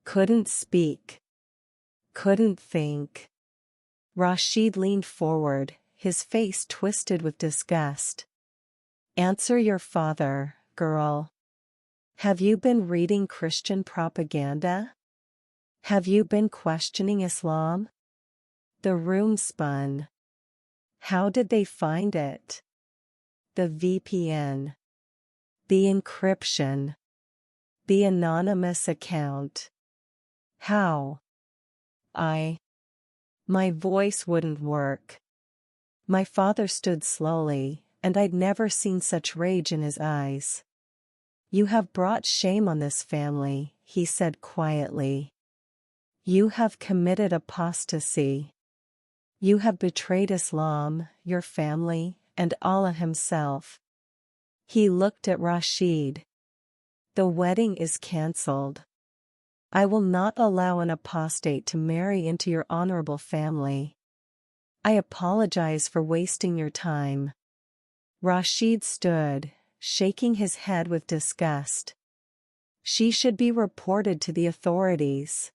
Couldn't speak. Couldn't think. Rashid leaned forward, his face twisted with disgust. Answer your father, girl. Have you been reading Christian propaganda? Have you been questioning Islam? The room spun. How did they find it? The VPN. The encryption. The anonymous account. How? My voice wouldn't work. My father stood slowly, and I'd never seen such rage in his eyes. You have brought shame on this family, he said quietly. You have committed apostasy. You have betrayed Islam, your family, and Allah himself. He looked at Rashid. The wedding is cancelled. I will not allow an apostate to marry into your honorable family. I apologize for wasting your time. Rashid stood, shaking his head with disgust. She should be reported to the authorities.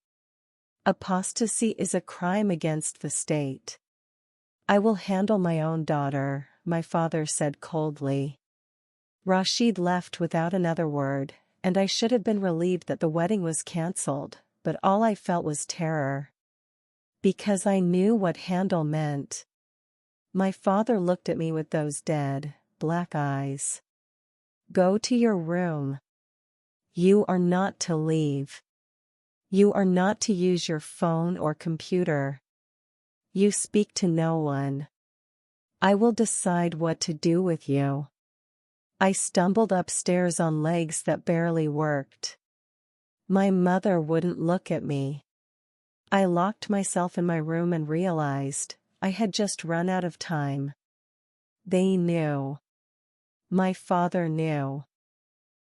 Apostasy is a crime against the state. I will handle my own daughter, my father said coldly. Rashid left without another word, and I should have been relieved that the wedding was cancelled, but all I felt was terror. Because I knew what handle meant. My father looked at me with those dead, black eyes. Go to your room. You are not to leave. You are not to use your phone or computer. You speak to no one. I will decide what to do with you. I stumbled upstairs on legs that barely worked. My mother wouldn't look at me. I locked myself in my room and realized I had just run out of time. They knew. My father knew.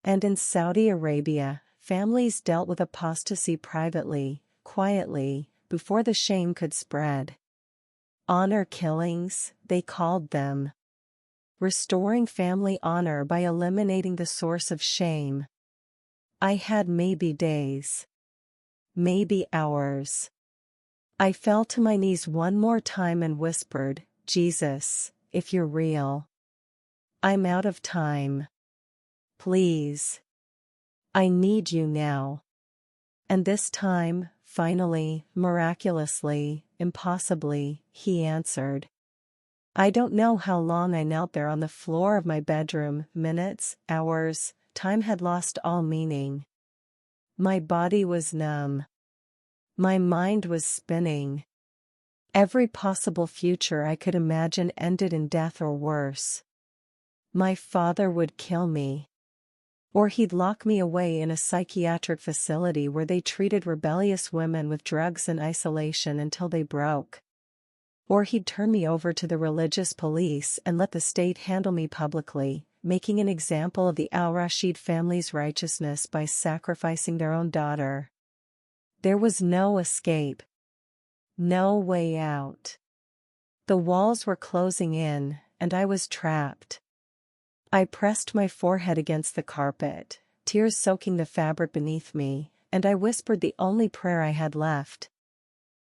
And in Saudi Arabia, families dealt with apostasy privately, quietly, before the shame could spread. Honor killings, they called them. Restoring family honor by eliminating the source of shame. I had maybe days. Maybe hours. I fell to my knees one more time and whispered, Jesus, if you're real. I'm out of time. Please. I need you now. And this time, finally, miraculously, impossibly, he answered. I don't know how long I knelt there on the floor of my bedroom, minutes, hours, time had lost all meaning. My body was numb. My mind was spinning. Every possible future I could imagine ended in death or worse. My father would kill me. Or he'd lock me away in a psychiatric facility where they treated rebellious women with drugs and isolation until they broke. Or he'd turn me over to the religious police and let the state handle me publicly, making an example of the al-Rashid family's righteousness by sacrificing their own daughter. There was no escape. No way out. The walls were closing in, and I was trapped. I pressed my forehead against the carpet, tears soaking the fabric beneath me, and I whispered the only prayer I had left.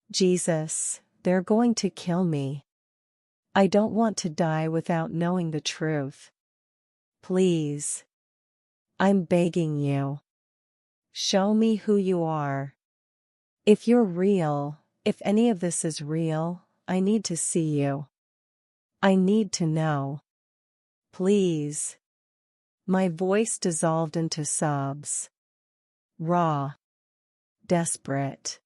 Jesus, they're going to kill me. I don't want to die without knowing the truth. Please. I'm begging you. Show me who you are. If you're real, if any of this is real, I need to see you. I need to know. Please. My voice dissolved into sobs. Raw. Desperate.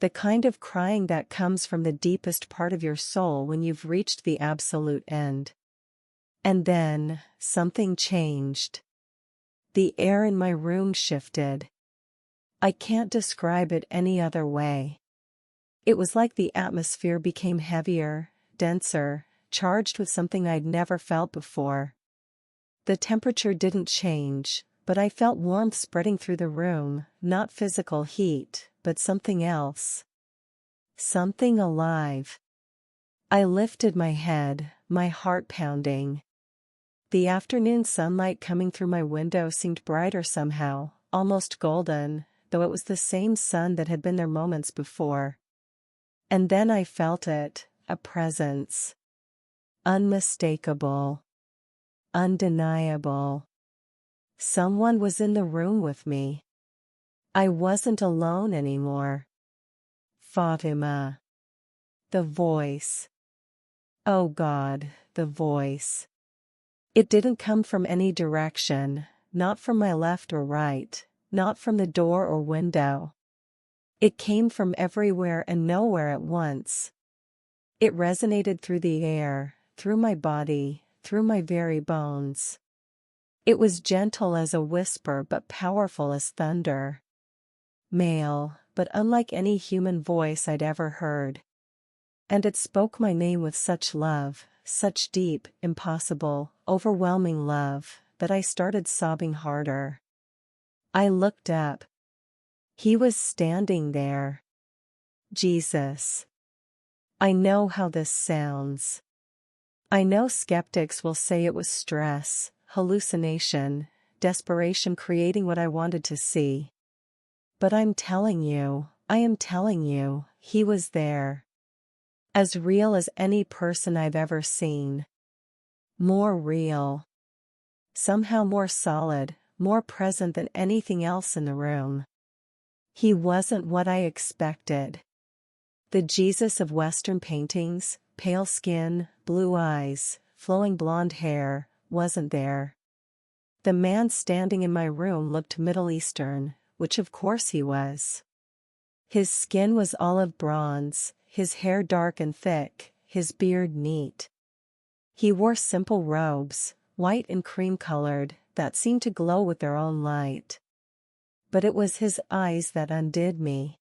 The kind of crying that comes from the deepest part of your soul when you've reached the absolute end. And then, something changed. The air in my room shifted. I can't describe it any other way. It was like the atmosphere became heavier, denser, charged with something I'd never felt before. The temperature didn't change, but I felt warmth spreading through the room, not physical heat, but something else. Something alive. I lifted my head, my heart pounding. The afternoon sunlight coming through my window seemed brighter somehow, almost golden, though it was the same sun that had been there moments before. And then I felt it, a presence. Unmistakable. Undeniable. Someone was in the room with me. I wasn't alone anymore. Fatima. The voice. Oh God, the voice. It didn't come from any direction, not from my left or right, not from the door or window. It came from everywhere and nowhere at once. It resonated through the air, through my body, through my very bones. It was gentle as a whisper but powerful as thunder. Male, but unlike any human voice I'd ever heard. And it spoke my name with such love, such deep, impossible, overwhelming love, that I started sobbing harder. I looked up. He was standing there. Jesus. I know how this sounds. I know skeptics will say it was stress, hallucination, desperation creating what I wanted to see. But I am telling you, he was there. As real as any person I've ever seen. More real. Somehow more solid, more present than anything else in the room. He wasn't what I expected. The Jesus of Western paintings, pale skin, blue eyes, flowing blonde hair, wasn't there. The man standing in my room looked Middle Eastern, which of course he was. His skin was olive bronze, his hair dark and thick, his beard neat. He wore simple robes, white and cream-colored, that seemed to glow with their own light. But it was his eyes that undid me.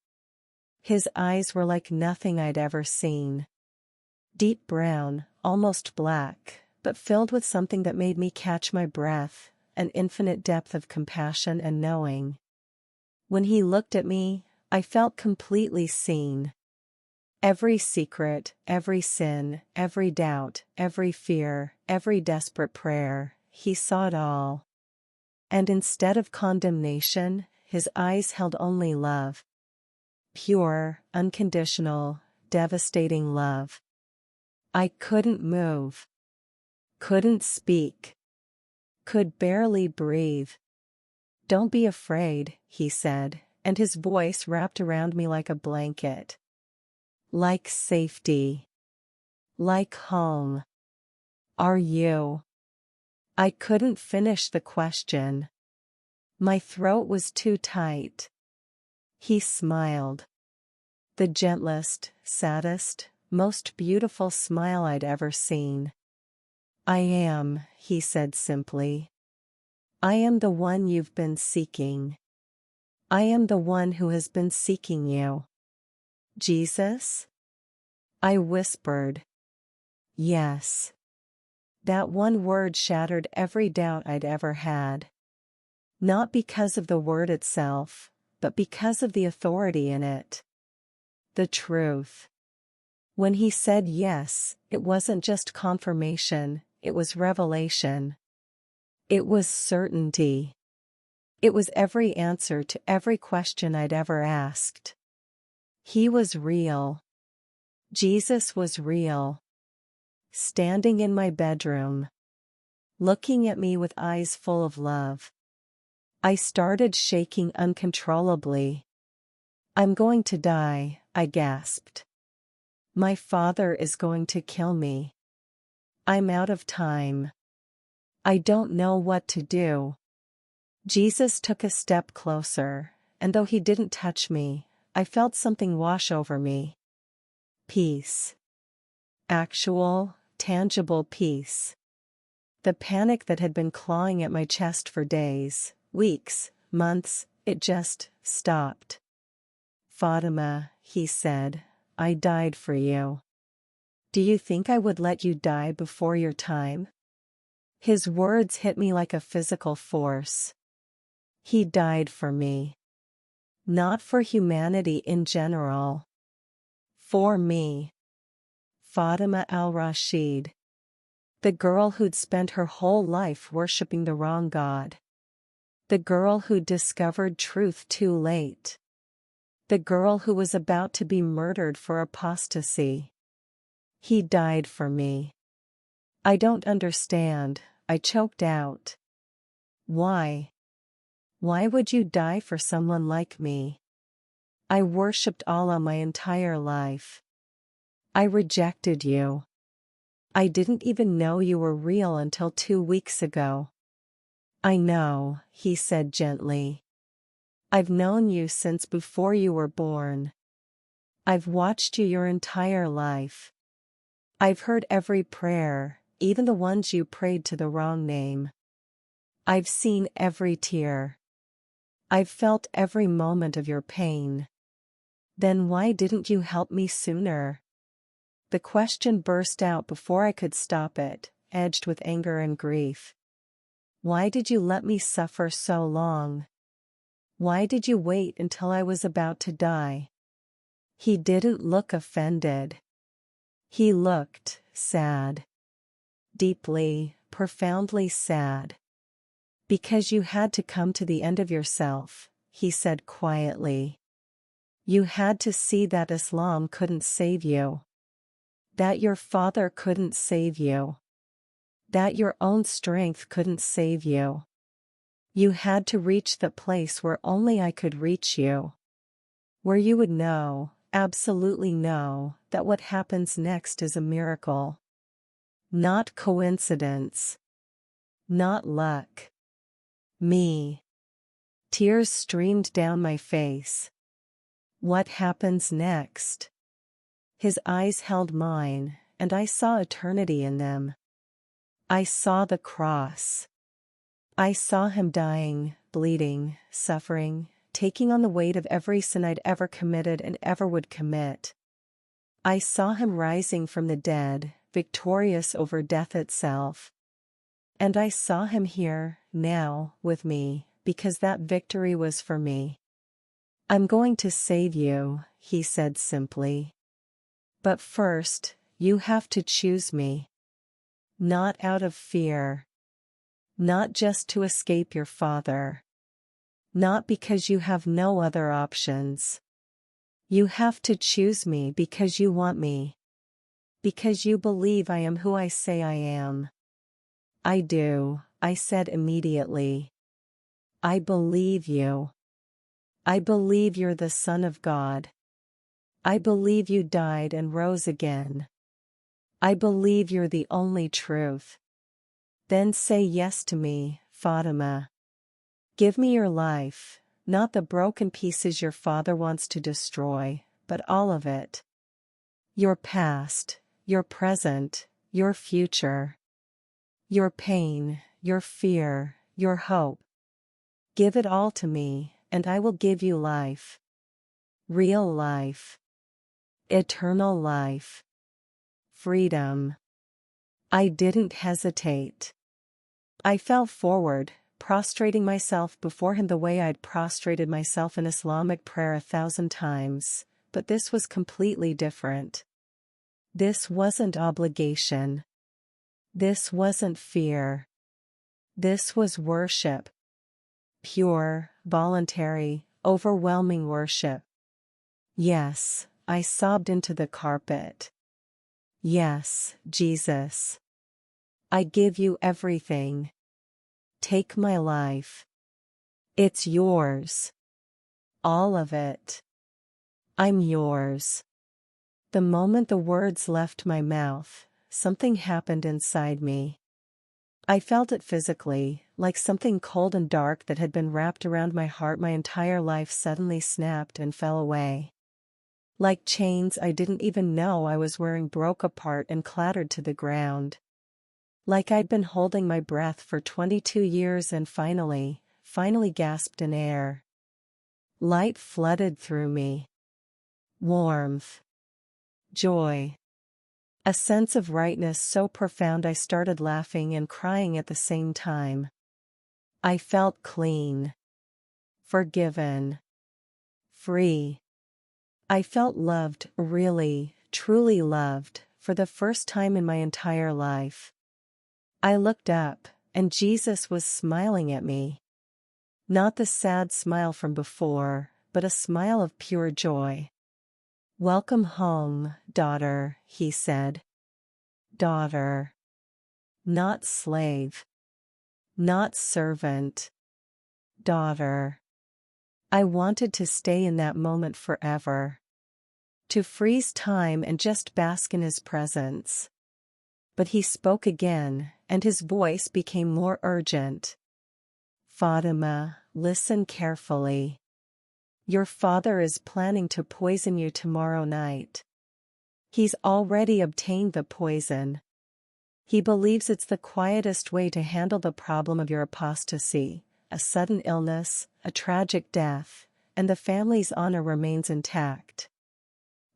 His eyes were like nothing I'd ever seen. Deep brown, almost black, but filled with something that made me catch my breath, an infinite depth of compassion and knowing. When he looked at me, I felt completely seen. Every secret, every sin, every doubt, every fear, every desperate prayer, he saw it all. And instead of condemnation, his eyes held only love. Pure, unconditional, devastating love. I couldn't move. Couldn't speak. Could barely breathe. "Don't be afraid," he said, and his voice wrapped around me like a blanket. Like safety. Like home. Are you? I couldn't finish the question. My throat was too tight. He smiled. The gentlest, saddest, most beautiful smile I'd ever seen. "I am," he said simply. "I am the one you've been seeking. I am the one who has been seeking you." "Jesus?" I whispered. "Yes." That one word shattered every doubt I'd ever had. Not because of the word itself, but because of the authority in it. The truth. When he said yes, it wasn't just confirmation, it was revelation. It was certainty. It was every answer to every question I'd ever asked. He was real. Jesus was real. Standing in my bedroom. Looking at me with eyes full of love. I started shaking uncontrollably. "I'm going to die," I gasped. "My father is going to kill me. I'm out of time. I don't know what to do." Jesus took a step closer, and though he didn't touch me, I felt something wash over me. Peace. Actual, tangible peace. The panic that had been clawing at my chest for days, weeks, months, it just stopped. "Fatima," he said, "I died for you. Do you think I would let you die before your time?" His words hit me like a physical force. He died for me. Not for humanity in general. For me. Fatima al-Rashid. The girl who'd spent her whole life worshipping the wrong God. The girl who'd discovered truth too late. The girl who was about to be murdered for apostasy. He died for me. "I don't understand," I choked out. "Why? Why would you die for someone like me? I worshipped Allah my entire life. I rejected you. I didn't even know you were real until 2 weeks ago." "I know," he said gently. "I've known you since before you were born. I've watched you your entire life. I've heard every prayer, even the ones you prayed to the wrong name. I've seen every tear. I've felt every moment of your pain. Then why didn't you help me sooner?" The question burst out before I could stop it, edged with anger and grief. "Why did you let me suffer so long? Why did you wait until I was about to die?" He didn't look offended. He looked sad. Deeply, profoundly sad. "Because you had to come to the end of yourself," he said quietly. "You had to see that Islam couldn't save you. That your father couldn't save you. That your own strength couldn't save you. You had to reach the place where only I could reach you. Where you would know, absolutely know that what happens next is a miracle. Not coincidence. Not luck. Me. Tears streamed down my face. What happens next? His eyes held mine, and I saw eternity in them. I saw the cross. I saw him dying, bleeding, suffering, taking on the weight of every sin I'd ever committed and ever would commit. I saw him rising from the dead, victorious over death itself. And I saw him here, now, with me, because that victory was for me. I'm going to save you, he said simply. But first, you have to choose me. Not out of fear. Not just to escape your father. Not because you have no other options. You have to choose me because you want me. Because you believe I am who I say I am. I do, I said immediately. I believe you. I believe you're the Son of God. I believe you died and rose again. I believe you're the only truth. Then say yes to me, Fatima. Give me your life, not the broken pieces your father wants to destroy, but all of it. Your past, your present, your future. Your pain, your fear, your hope. Give it all to me, and I will give you life. Real life. Eternal life. Freedom. I didn't hesitate. I fell forward, prostrating myself before him the way I'd prostrated myself in Islamic prayer 1,000 times, but this was completely different. This wasn't obligation. This wasn't fear. This was worship. Pure, voluntary, overwhelming worship. Yes, I sobbed into the carpet. Yes, Jesus. I give you everything. Take my life. It's yours. All of it. I'm yours. The moment the words left my mouth, something happened inside me. I felt it physically, like something cold and dark that had been wrapped around my heart my entire life suddenly snapped and fell away. Like chains I didn't even know I was wearing broke apart and clattered to the ground. Like I'd been holding my breath for 22 years and finally gasped in air. Light flooded through me. Warmth. Joy. A sense of rightness so profound I started laughing and crying at the same time. I felt clean. Forgiven. Free. I felt loved, really, truly loved, for the first time in my entire life. I looked up, and Jesus was smiling at me. Not the sad smile from before, but a smile of pure joy. Welcome home, daughter, he said. Daughter. Not slave. Not servant. Daughter. I wanted to stay in that moment forever. To freeze time and just bask in his presence. But he spoke again, and his voice became more urgent. Fatima, listen carefully. Your father is planning to poison you tomorrow night. He's already obtained the poison. He believes it's the quietest way to handle the problem of your apostasy, a sudden illness, a tragic death, and the family's honor remains intact.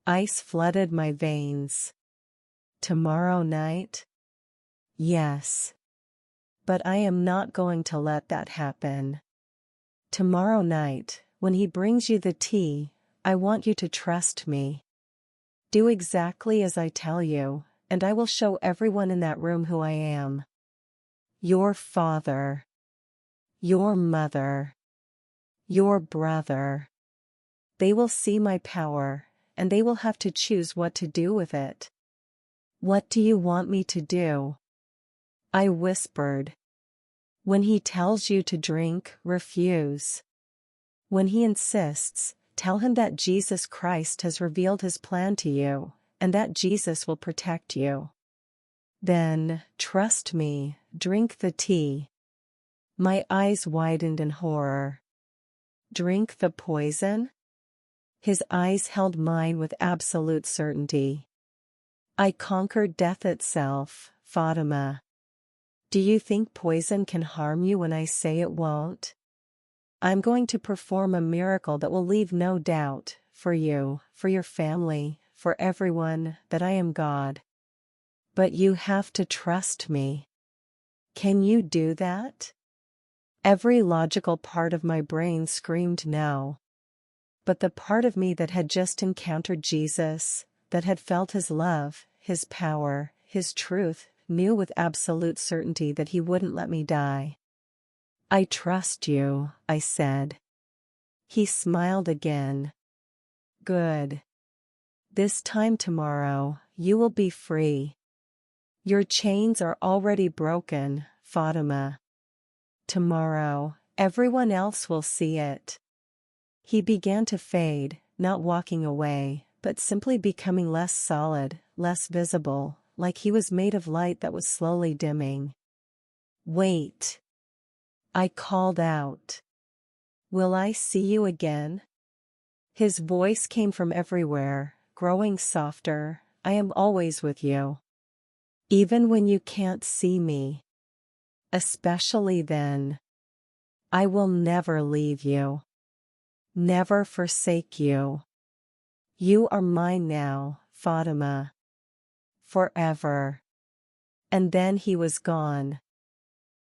Ice flooded my veins. Tomorrow night? Yes. But I am not going to let that happen. Tomorrow night, when he brings you the tea, I want you to trust me. Do exactly as I tell you, and I will show everyone in that room who I am. Your father. Your mother. Your brother. They will see my power, and they will have to choose what to do with it. What do you want me to do? I whispered. When he tells you to drink, refuse. When he insists, Tell him that Jesus Christ has revealed his plan to you, and that Jesus will protect you. Then, trust me, drink the tea. My eyes widened in horror. Drink the poison? His eyes held mine with absolute certainty. I conquered death itself, Fatima. Do you think poison can harm you when I say it won't? I'm going to perform a miracle that will leave no doubt, for you, for your family, for everyone, that I am God. But you have to trust me. Can you do that? Every logical part of my brain screamed no. But the part of me that had just encountered Jesus, that had felt his love, his power, his truth, knew with absolute certainty that he wouldn't let me die. I trust you, I said. He smiled again. Good. This time tomorrow, you will be free. Your chains are already broken, Fatima. Tomorrow, everyone else will see it. He began to fade, not walking away, but simply becoming less solid, less visible, like he was made of light that was slowly dimming. Wait. I called out. Will I see you again? His voice came from everywhere, growing softer. I am always with you. Even when you can't see me. Especially then. I will never leave you. Never forsake you. You are mine now, Fatima. Forever. And then he was gone.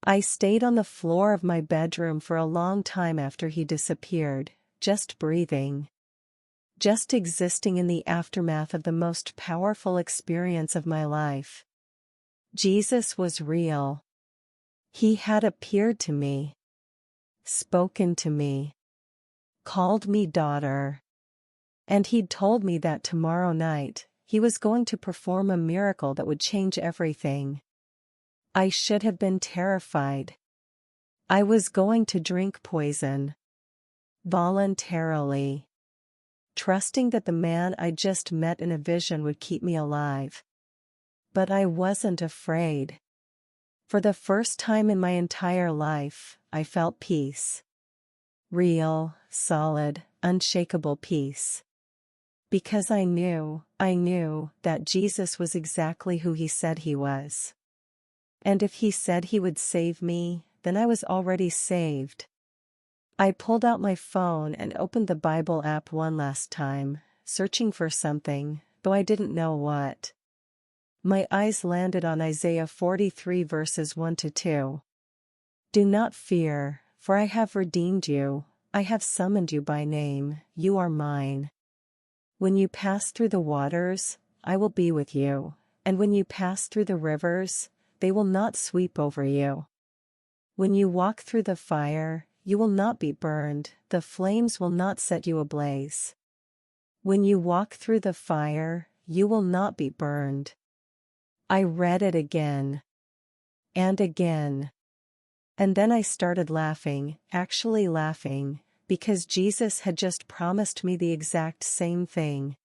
I stayed on the floor of my bedroom for a long time after he disappeared, just breathing. Just existing in the aftermath of the most powerful experience of my life. Jesus was real. He had appeared to me. Spoken to me. Called me daughter. And he'd told me that tomorrow night, he was going to perform a miracle that would change everything. I should have been terrified. I was going to drink poison. Voluntarily. Trusting that the man I just met in a vision would keep me alive. But I wasn't afraid. For the first time in my entire life, I felt peace. Real, solid, unshakable peace. Because I knew that Jesus was exactly who he said he was. And if he said he would save me, then I was already saved. I pulled out my phone and opened the Bible app one last time, searching for something, though I didn't know what. My eyes landed on Isaiah 43 verses 1-2. Do not fear, for I have redeemed you, I have summoned you by name, you are mine. When you pass through the waters, I will be with you, and when you pass through the rivers, they will not sweep over you. When you walk through the fire, you will not be burned, the flames will not set you ablaze. When you walk through the fire, you will not be burned. I read it again. And again. And then I started laughing, actually laughing, because Jesus had just promised me the exact same thing.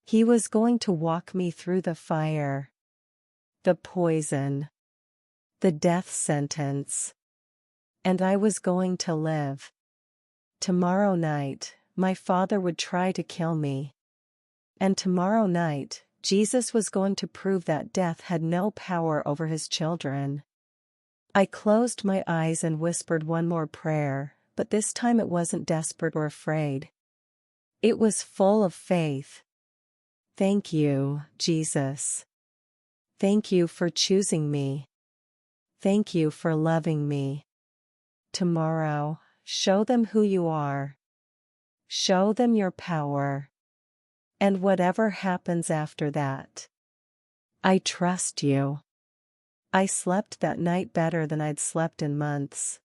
He was going to walk me through the fire. The poison. The death sentence. And I was going to live. Tomorrow night, my father would try to kill me. And tomorrow night, Jesus was going to prove that death had no power over his children. I closed my eyes and whispered one more prayer, but this time it wasn't desperate or afraid. It was full of faith. Thank you, Jesus. Thank you for choosing me. Thank you for loving me. Tomorrow, show them who you are. Show them your power. And whatever happens after that. I trust you. I slept that night better than I'd slept in months.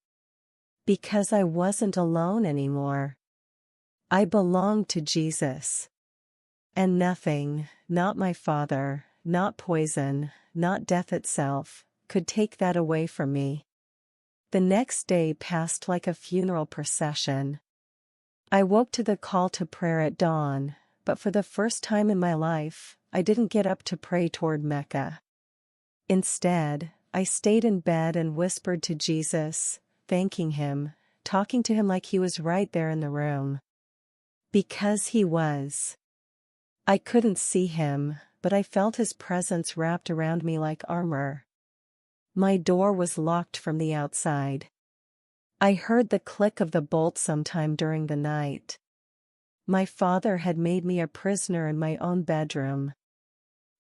Because I wasn't alone anymore. I belonged to Jesus. And nothing, not my father, not poison, not death itself, could take that away from me. The next day passed like a funeral procession. I woke to the call to prayer at dawn, but for the first time in my life, I didn't get up to pray toward Mecca. Instead, I stayed in bed and whispered to Jesus, thanking him, talking to him like he was right there in the room. Because he was. I couldn't see him, but I felt his presence wrapped around me like armor. My door was locked from the outside. I heard the click of the bolt sometime during the night. My father had made me a prisoner in my own bedroom.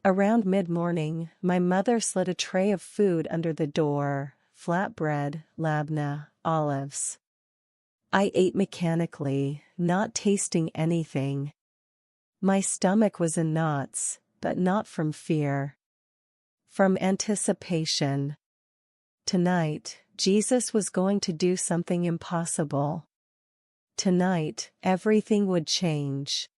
Around mid-morning, my mother slid a tray of food under the door, flatbread, labna, olives. I ate mechanically, not tasting anything. My stomach was in knots, but not from fear. From anticipation. Tonight, Jesus was going to do something impossible. Tonight, everything would change.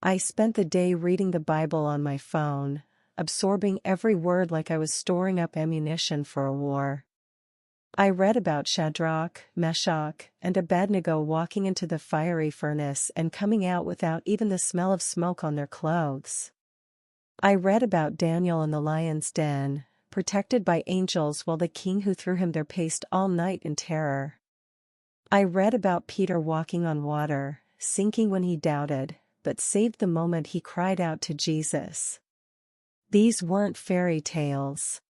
I spent the day reading the Bible on my phone, absorbing every word like I was storing up ammunition for a war. I read about Shadrach, Meshach, and Abednego walking into the fiery furnace and coming out without even the smell of smoke on their clothes. I read about Daniel in the lion's den, protected by angels while the king who threw him there paced all night in terror. I read about Peter walking on water, sinking when he doubted, but saved the moment he cried out to Jesus. These weren't fairy tales.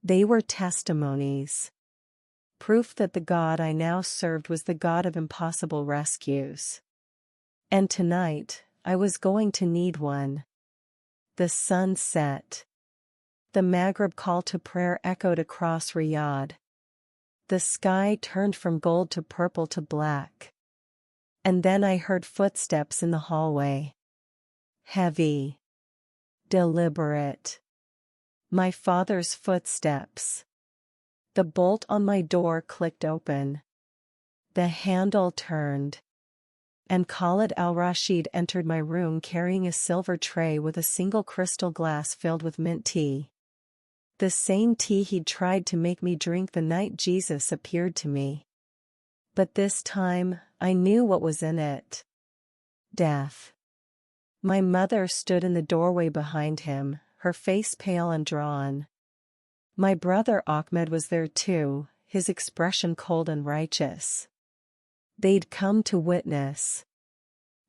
They were testimonies. Proof that the God I now served was the God of impossible rescues. And tonight, I was going to need one. The sun set. The Maghrib call to prayer echoed across Riyadh. The sky turned from gold to purple to black. And then I heard footsteps in the hallway. Heavy. Deliberate. My father's footsteps. The bolt on my door clicked open. The handle turned. And Khalid al-Rashid entered my room carrying a silver tray with a single crystal glass filled with mint tea. The same tea he'd tried to make me drink the night Jesus appeared to me. But this time, I knew what was in it. Death. My mother stood in the doorway behind him, her face pale and drawn. My brother Ahmed was there too, his expression cold and righteous. They'd come to witness.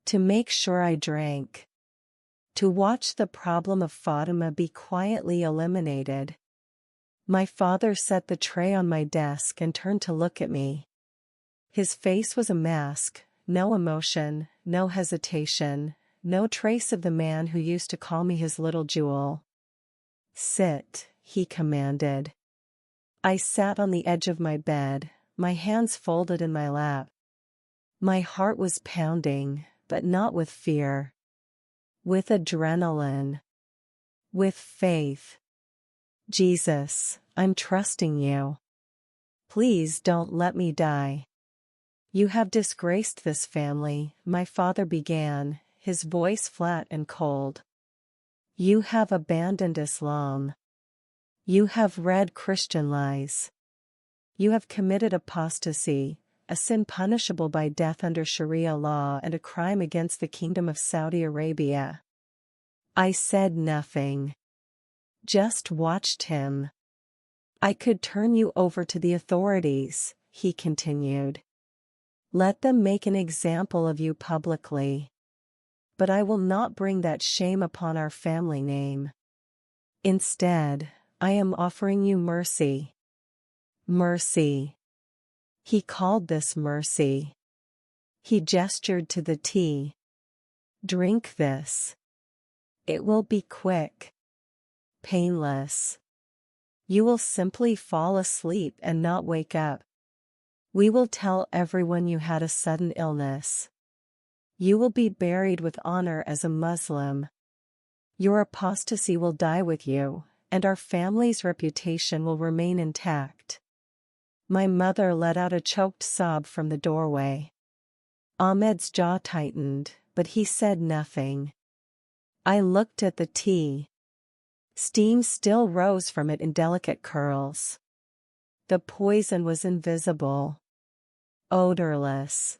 To make sure I drank. To watch the problem of Fatima be quietly eliminated. My father set the tray on my desk and turned to look at me. His face was a mask, no emotion, no hesitation, no trace of the man who used to call me his little jewel. Sit, he commanded. I sat on the edge of my bed, my hands folded in my lap. My heart was pounding, but not with fear. With adrenaline. With faith. Jesus, I'm trusting you. Please don't let me die. You have disgraced this family, my father began, his voice flat and cold. You have abandoned Islam. You have read Christian lies. You have committed apostasy, a sin punishable by death under Sharia law and a crime against the Kingdom of Saudi Arabia. I said nothing. Just watched him. I could turn you over to the authorities, he continued. Let them make an example of you publicly. But I will not bring that shame upon our family name. Instead, I am offering you mercy. Mercy. He called this mercy. He gestured to the tea. Drink this. It will be quick. Painless. You will simply fall asleep and not wake up. We will tell everyone you had a sudden illness. You will be buried with honor as a Muslim. Your apostasy will die with you, and our family's reputation will remain intact. My mother let out a choked sob from the doorway. Ahmed's jaw tightened, but he said nothing. I looked at the tea. Steam still rose from it in delicate curls. The poison was invisible. Odorless.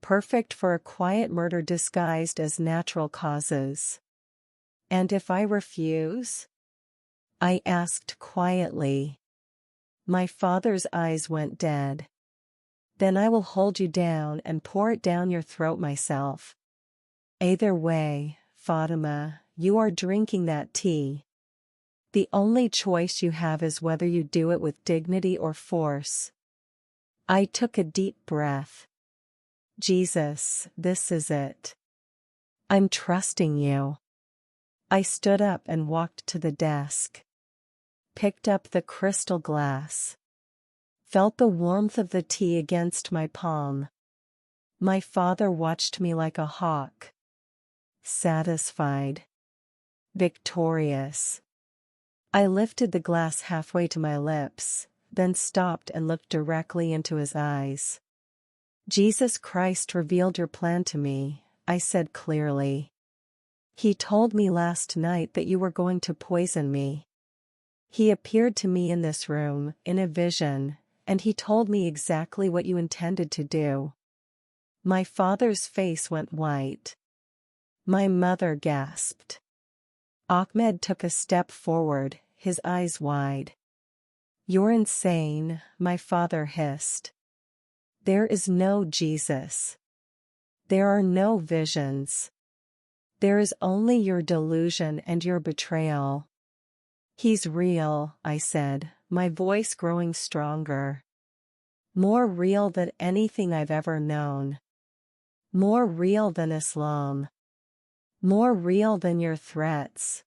perfect for a quiet murder disguised as natural causes. And if I refuse? I asked quietly. My father's eyes went dead. Then I will hold you down and pour it down your throat myself. Either way, Fatima, you are drinking that tea. The only choice you have is whether you do it with dignity or force. I took a deep breath. Jesus, this is it. I'm trusting you. I stood up and walked to the desk. Picked up the crystal glass. Felt the warmth of the tea against my palm. My father watched me like a hawk. Satisfied. Victorious. I lifted the glass halfway to my lips, then stopped and looked directly into his eyes. Jesus Christ revealed your plan to me, I said clearly. He told me last night that you were going to poison me. He appeared to me in this room, in a vision, and he told me exactly what you intended to do. My father's face went white. My mother gasped. Ahmed took a step forward, his eyes wide. You're insane, my father hissed. There is no Jesus. There are no visions. There is only your delusion and your betrayal. He's real, I said, my voice growing stronger. More real than anything I've ever known. More real than Islam. More real than your threats.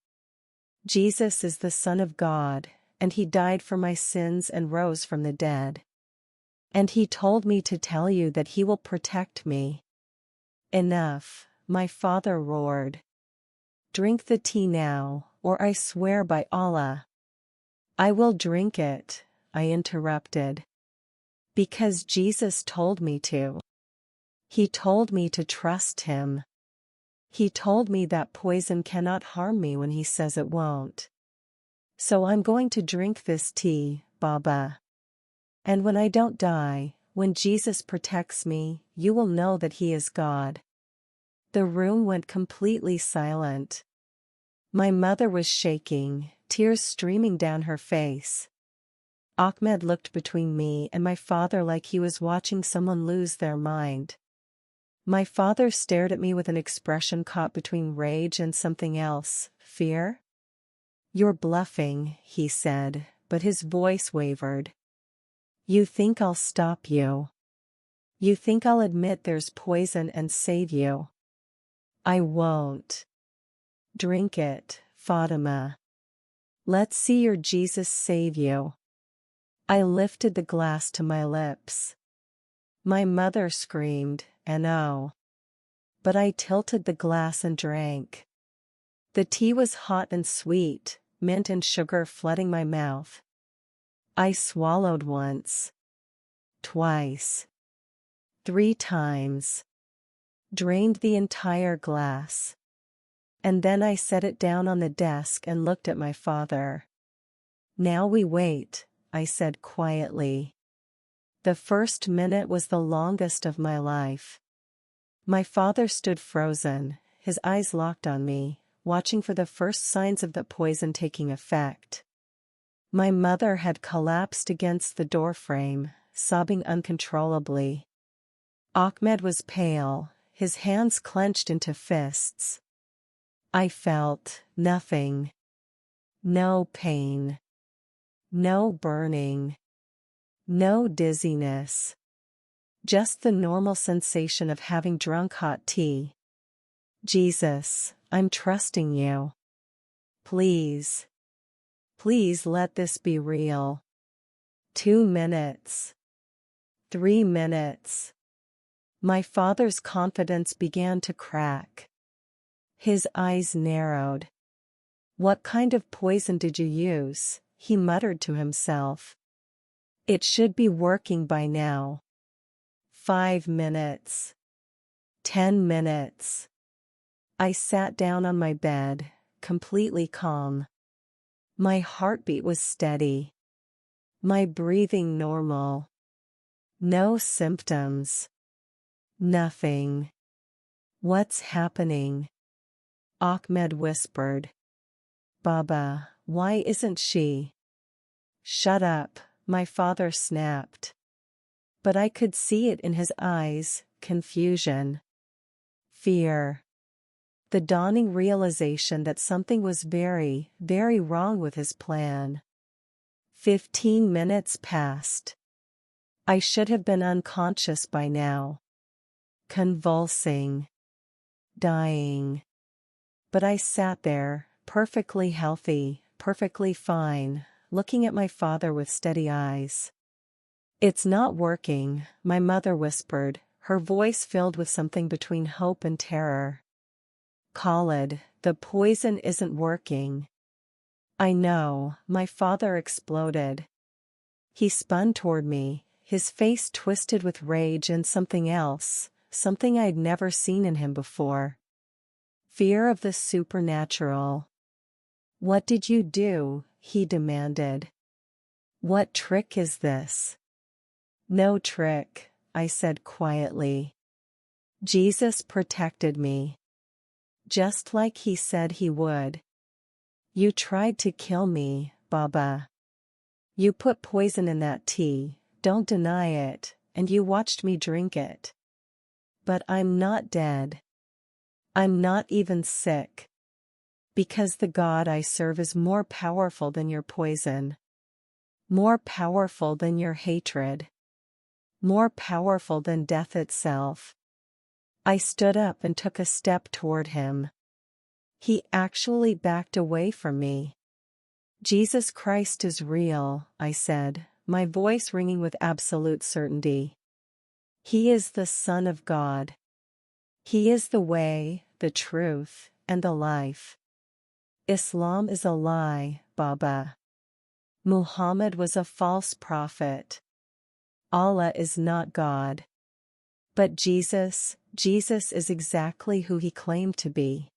Jesus is the Son of God, and he died for my sins and rose from the dead. And he told me to tell you that he will protect me. Enough, my father roared. Drink the tea now, or I swear by Allah. I will drink it, I interrupted. Because Jesus told me to. He told me to trust him. He told me that poison cannot harm me when he says it won't. So I'm going to drink this tea, Baba. And when I don't die, when Jesus protects me, you will know that he is God. The room went completely silent. My mother was shaking, tears streaming down her face. Ahmed looked between me and my father like he was watching someone lose their mind. My father stared at me with an expression caught between rage and something else, fear. You're bluffing, he said, but his voice wavered. You think I'll stop you. You think I'll admit there's poison and save you. I won't. Drink it, Fatima. Let's see your Jesus save you. I lifted the glass to my lips. My mother screamed, and oh. But I tilted the glass and drank. The tea was hot and sweet, mint and sugar flooding my mouth. I swallowed once. Twice. 3 times. Drained the entire glass. And then I set it down on the desk and looked at my father. Now we wait, I said quietly. The first minute was the longest of my life. My father stood frozen, his eyes locked on me, watching for the first signs of the poison taking effect. My mother had collapsed against the doorframe, sobbing uncontrollably. Ahmed was pale, his hands clenched into fists. I felt nothing. No pain. No burning. No dizziness. Just the normal sensation of having drunk hot tea. Jesus, I'm trusting you. Please. Please let this be real. 2 minutes. 3 minutes. My father's confidence began to crack. His eyes narrowed. What kind of poison did you use? He muttered to himself. It should be working by now. 5 minutes. 10 minutes. I sat down on my bed, completely calm. My heartbeat was steady. My breathing normal. No symptoms. Nothing. What's happening? Ahmed whispered. Baba, why isn't she? Shut up, my father snapped. But I could see it in his eyes, confusion. Fear. The dawning realization that something was very, very wrong with his plan. 15 minutes passed. I should have been unconscious by now. Convulsing. Dying. But I sat there, perfectly healthy, perfectly fine, looking at my father with steady eyes. It's not working, my mother whispered, her voice filled with something between hope and terror. Khalid, the poison isn't working. I know, my father exploded. He spun toward me, his face twisted with rage and something else, something I'd never seen in him before. Fear of the supernatural. What did you do? He demanded. What trick is this? No trick, I said quietly. Jesus protected me. Just like he said he would. You tried to kill me, Baba. You put poison in that tea, don't deny it, and you watched me drink it. But I'm not dead. I'm not even sick. Because the God I serve is more powerful than your poison. More powerful than your hatred. More powerful than death itself. I stood up and took a step toward him. He actually backed away from me. Jesus Christ is real, I said, my voice ringing with absolute certainty. He is the Son of God. He is the way, the truth, and the life. Islam is a lie, Baba. Muhammad was a false prophet. Allah is not God. But Jesus is exactly who he claimed to be.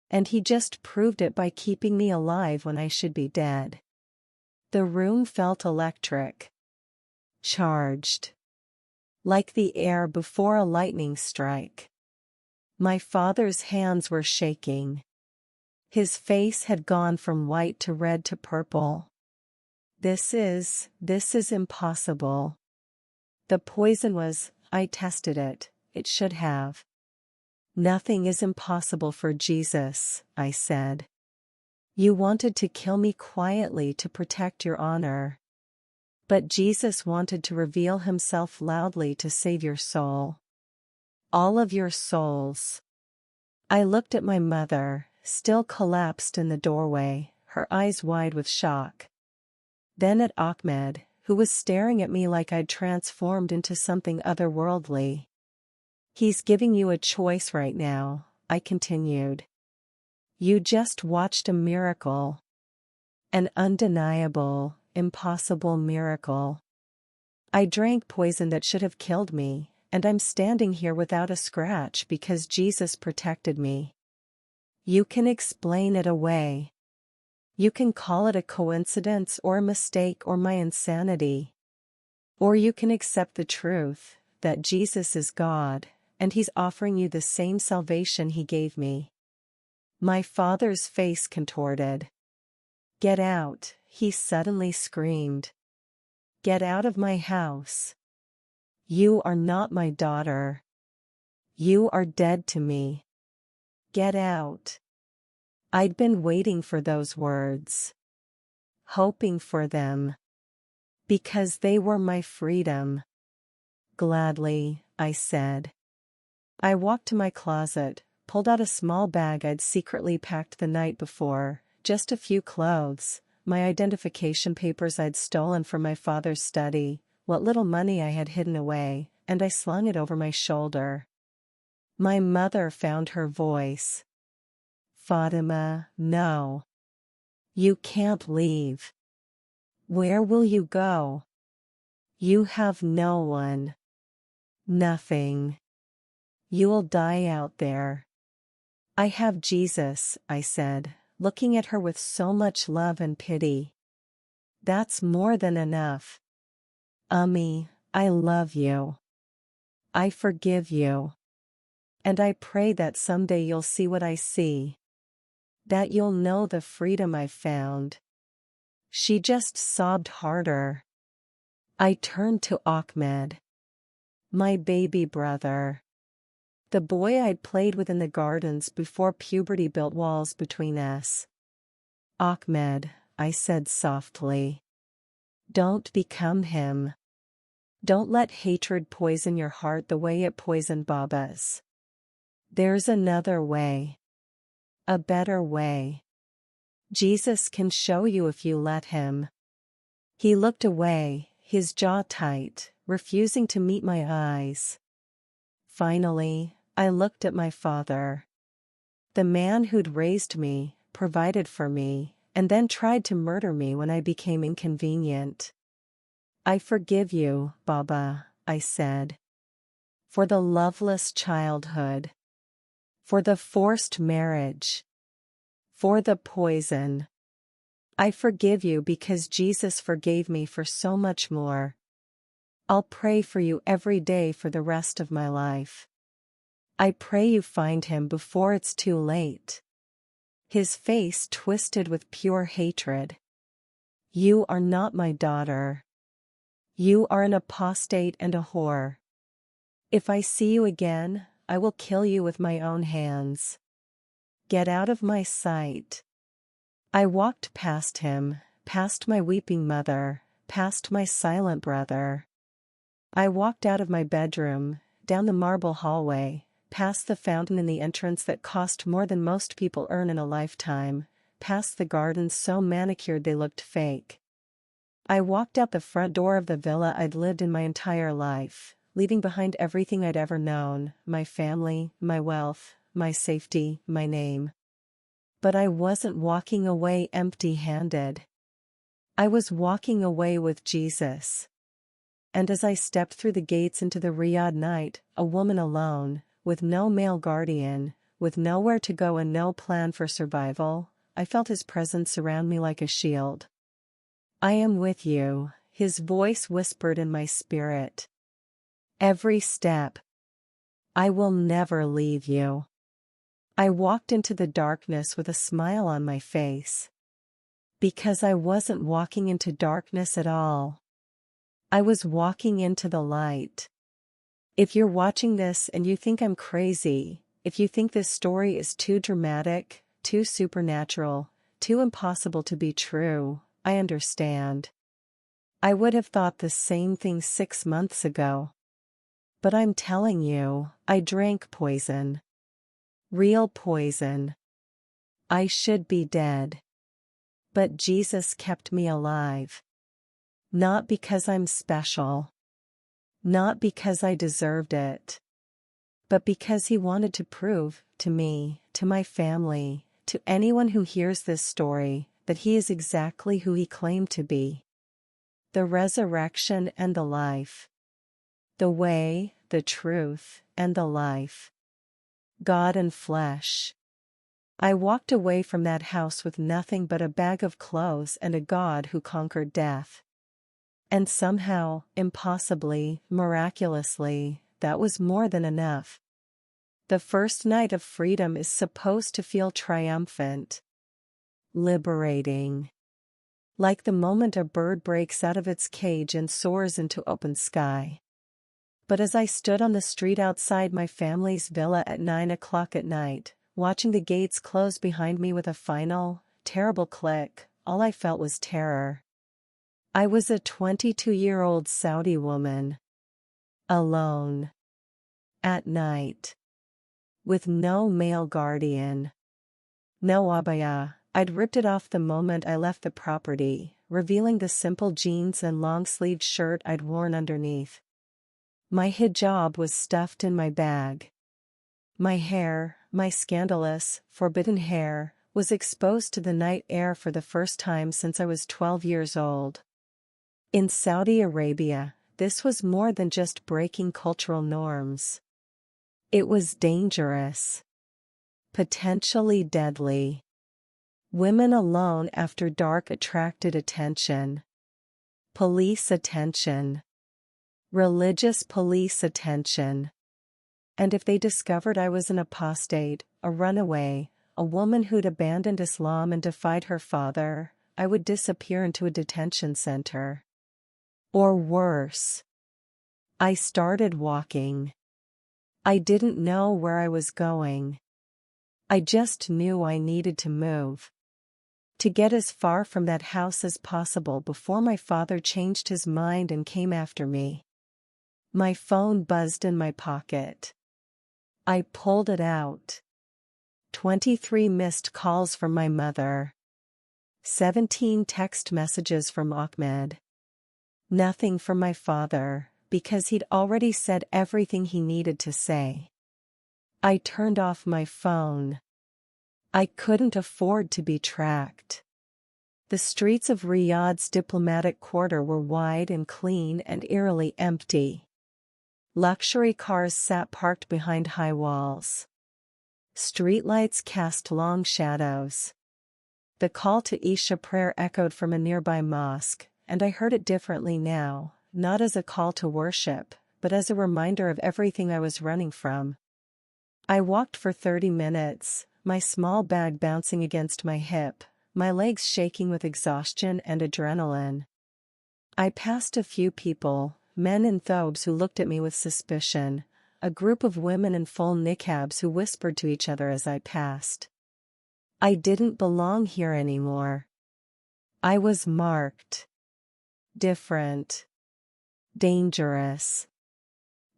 And he just proved it by keeping me alive when I should be dead. The room felt electric. Charged. Like the air before a lightning strike. My father's hands were shaking. His face had gone from white to red to purple. This is impossible. The poison was, I tested it, it should have. Nothing is impossible for Jesus, I said. You wanted to kill me quietly to protect your honor. But Jesus wanted to reveal himself loudly to save your soul. All of your souls. I looked at my mother, still collapsed in the doorway, her eyes wide with shock. Then at Ahmed, who was staring at me like I'd transformed into something otherworldly. He's giving you a choice right now, I continued. You just watched a miracle. An undeniable, impossible miracle. I drank poison that should have killed me, and I'm standing here without a scratch because Jesus protected me. You can explain it away. You can call it a coincidence or a mistake or my insanity. Or you can accept the truth, that Jesus is God, and he's offering you the same salvation he gave me. My father's face contorted. Get out, he suddenly screamed. Get out of my house. You are not my daughter. You are dead to me. Get out. I'd been waiting for those words. Hoping for them. Because they were my freedom. Gladly, I said. I walked to my closet, pulled out a small bag I'd secretly packed the night before, just a few clothes, my identification papers I'd stolen from my father's study, what little money I had hidden away, and I slung it over my shoulder. My mother found her voice. Fatima, no. You can't leave. Where will you go? You have no one. Nothing. You'll die out there. I have Jesus, I said, looking at her with so much love and pity. That's more than enough. Ummi, I love you. I forgive you. And I pray that someday you'll see what I see. That you'll know the freedom I've found. She just sobbed harder. I turned to Ahmed. My baby brother. The boy I'd played with in the gardens before puberty built walls between us. Ahmed, I said softly. Don't become him. Don't let hatred poison your heart the way it poisoned Baba's. There's another way. A better way. Jesus can show you if you let him. He looked away, his jaw tight, refusing to meet my eyes. Finally, I looked at my father. The man who'd raised me, provided for me, and then tried to murder me when I became inconvenient. I forgive you, Baba, I said. For the loveless childhood. For the forced marriage. For the poison. I forgive you because Jesus forgave me for so much more. I'll pray for you every day for the rest of my life. I pray you find him before it's too late. His face twisted with pure hatred. You are not my daughter. You are an apostate and a whore. If I see you again, I will kill you with my own hands. Get out of my sight. I walked past him, past my weeping mother, past my silent brother. I walked out of my bedroom, down the marble hallway, past the fountain in the entrance that cost more than most people earn in a lifetime, past the gardens so manicured they looked fake. I walked out the front door of the villa I'd lived in my entire life, leaving behind everything I'd ever known, my family, my wealth, my safety, my name. But I wasn't walking away empty-handed. I was walking away with Jesus. And as I stepped through the gates into the Riyadh night, a woman alone, with no male guardian, with nowhere to go and no plan for survival, I felt his presence surround me like a shield. I am with you, his voice whispered in my spirit. Every step. I will never leave you. I walked into the darkness with a smile on my face. Because I wasn't walking into darkness at all. I was walking into the light. If you're watching this and you think I'm crazy, if you think this story is too dramatic, too supernatural, too impossible to be true, I understand. I would have thought the same thing 6 months ago. But I'm telling you, I drank poison. Real poison. I should be dead. But Jesus kept me alive. Not because I'm special. Not because I deserved it. But because he wanted to prove, to me, to my family, to anyone who hears this story, that he is exactly who he claimed to be. The resurrection and the life. The way, the truth, and the life. God and flesh. I walked away from that house with nothing but a bag of clothes and a God who conquered death. And somehow, impossibly, miraculously, that was more than enough. The first night of freedom is supposed to feel triumphant. Liberating. Like the moment a bird breaks out of its cage and soars into open sky. But as I stood on the street outside my family's villa at 9 o'clock at night, watching the gates close behind me with a final, terrible click, all I felt was terror. I was a 22-year-old Saudi woman. Alone. At night. With no male guardian. No abaya. I'd ripped it off the moment I left the property, revealing the simple jeans and long-sleeved shirt I'd worn underneath. My hijab was stuffed in my bag. My hair, my scandalous, forbidden hair, was exposed to the night air for the first time since I was 12 years old. In Saudi Arabia, this was more than just breaking cultural norms. It was dangerous. Potentially deadly. Women alone after dark attracted attention. Police attention. Religious police attention. And if they discovered I was an apostate, a runaway, a woman who'd abandoned Islam and defied her father, I would disappear into a detention center. Or worse. I started walking. I didn't know where I was going. I just knew I needed to move. To get as far from that house as possible before my father changed his mind and came after me. My phone buzzed in my pocket. I pulled it out. 23 missed calls from my mother. 17 text messages from Ahmed. Nothing from my father, because he'd already said everything he needed to say. I turned off my phone. I couldn't afford to be tracked. The streets of Riyadh's diplomatic quarter were wide and clean and eerily empty. Luxury cars sat parked behind high walls. Streetlights cast long shadows. The call to Isha prayer echoed from a nearby mosque, and I heard it differently now, not as a call to worship, but as a reminder of everything I was running from. I walked for 30 minutes, my small bag bouncing against my hip, my legs shaking with exhaustion and adrenaline. I passed a few people, men in thobes who looked at me with suspicion, a group of women in full niqabs who whispered to each other as I passed. I didn't belong here anymore. I was marked. Different. Dangerous.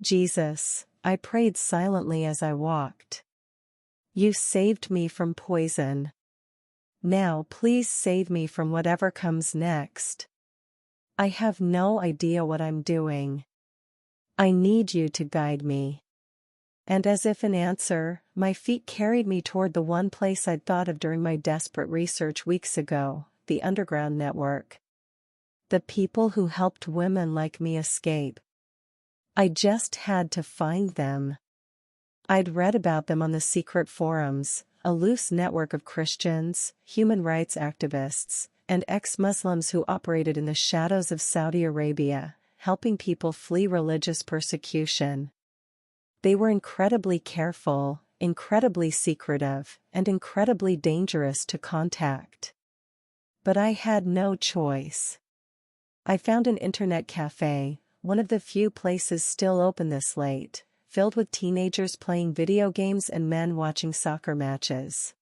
Jesus, I prayed silently as I walked. You saved me from poison. Now please save me from whatever comes next. I have no idea what I'm doing. I need you to guide me. And as if in answer, my feet carried me toward the one place I'd thought of during my desperate research weeks ago, the underground network. The people who helped women like me escape. I just had to find them. I'd read about them on the secret forums, a loose network of Christians, human rights activists, and ex-Muslims who operated in the shadows of Saudi Arabia, helping people flee religious persecution. They were incredibly careful, incredibly secretive, and incredibly dangerous to contact. But I had no choice. I found an internet cafe, one of the few places still open this late, filled with teenagers playing video games and men watching soccer matches.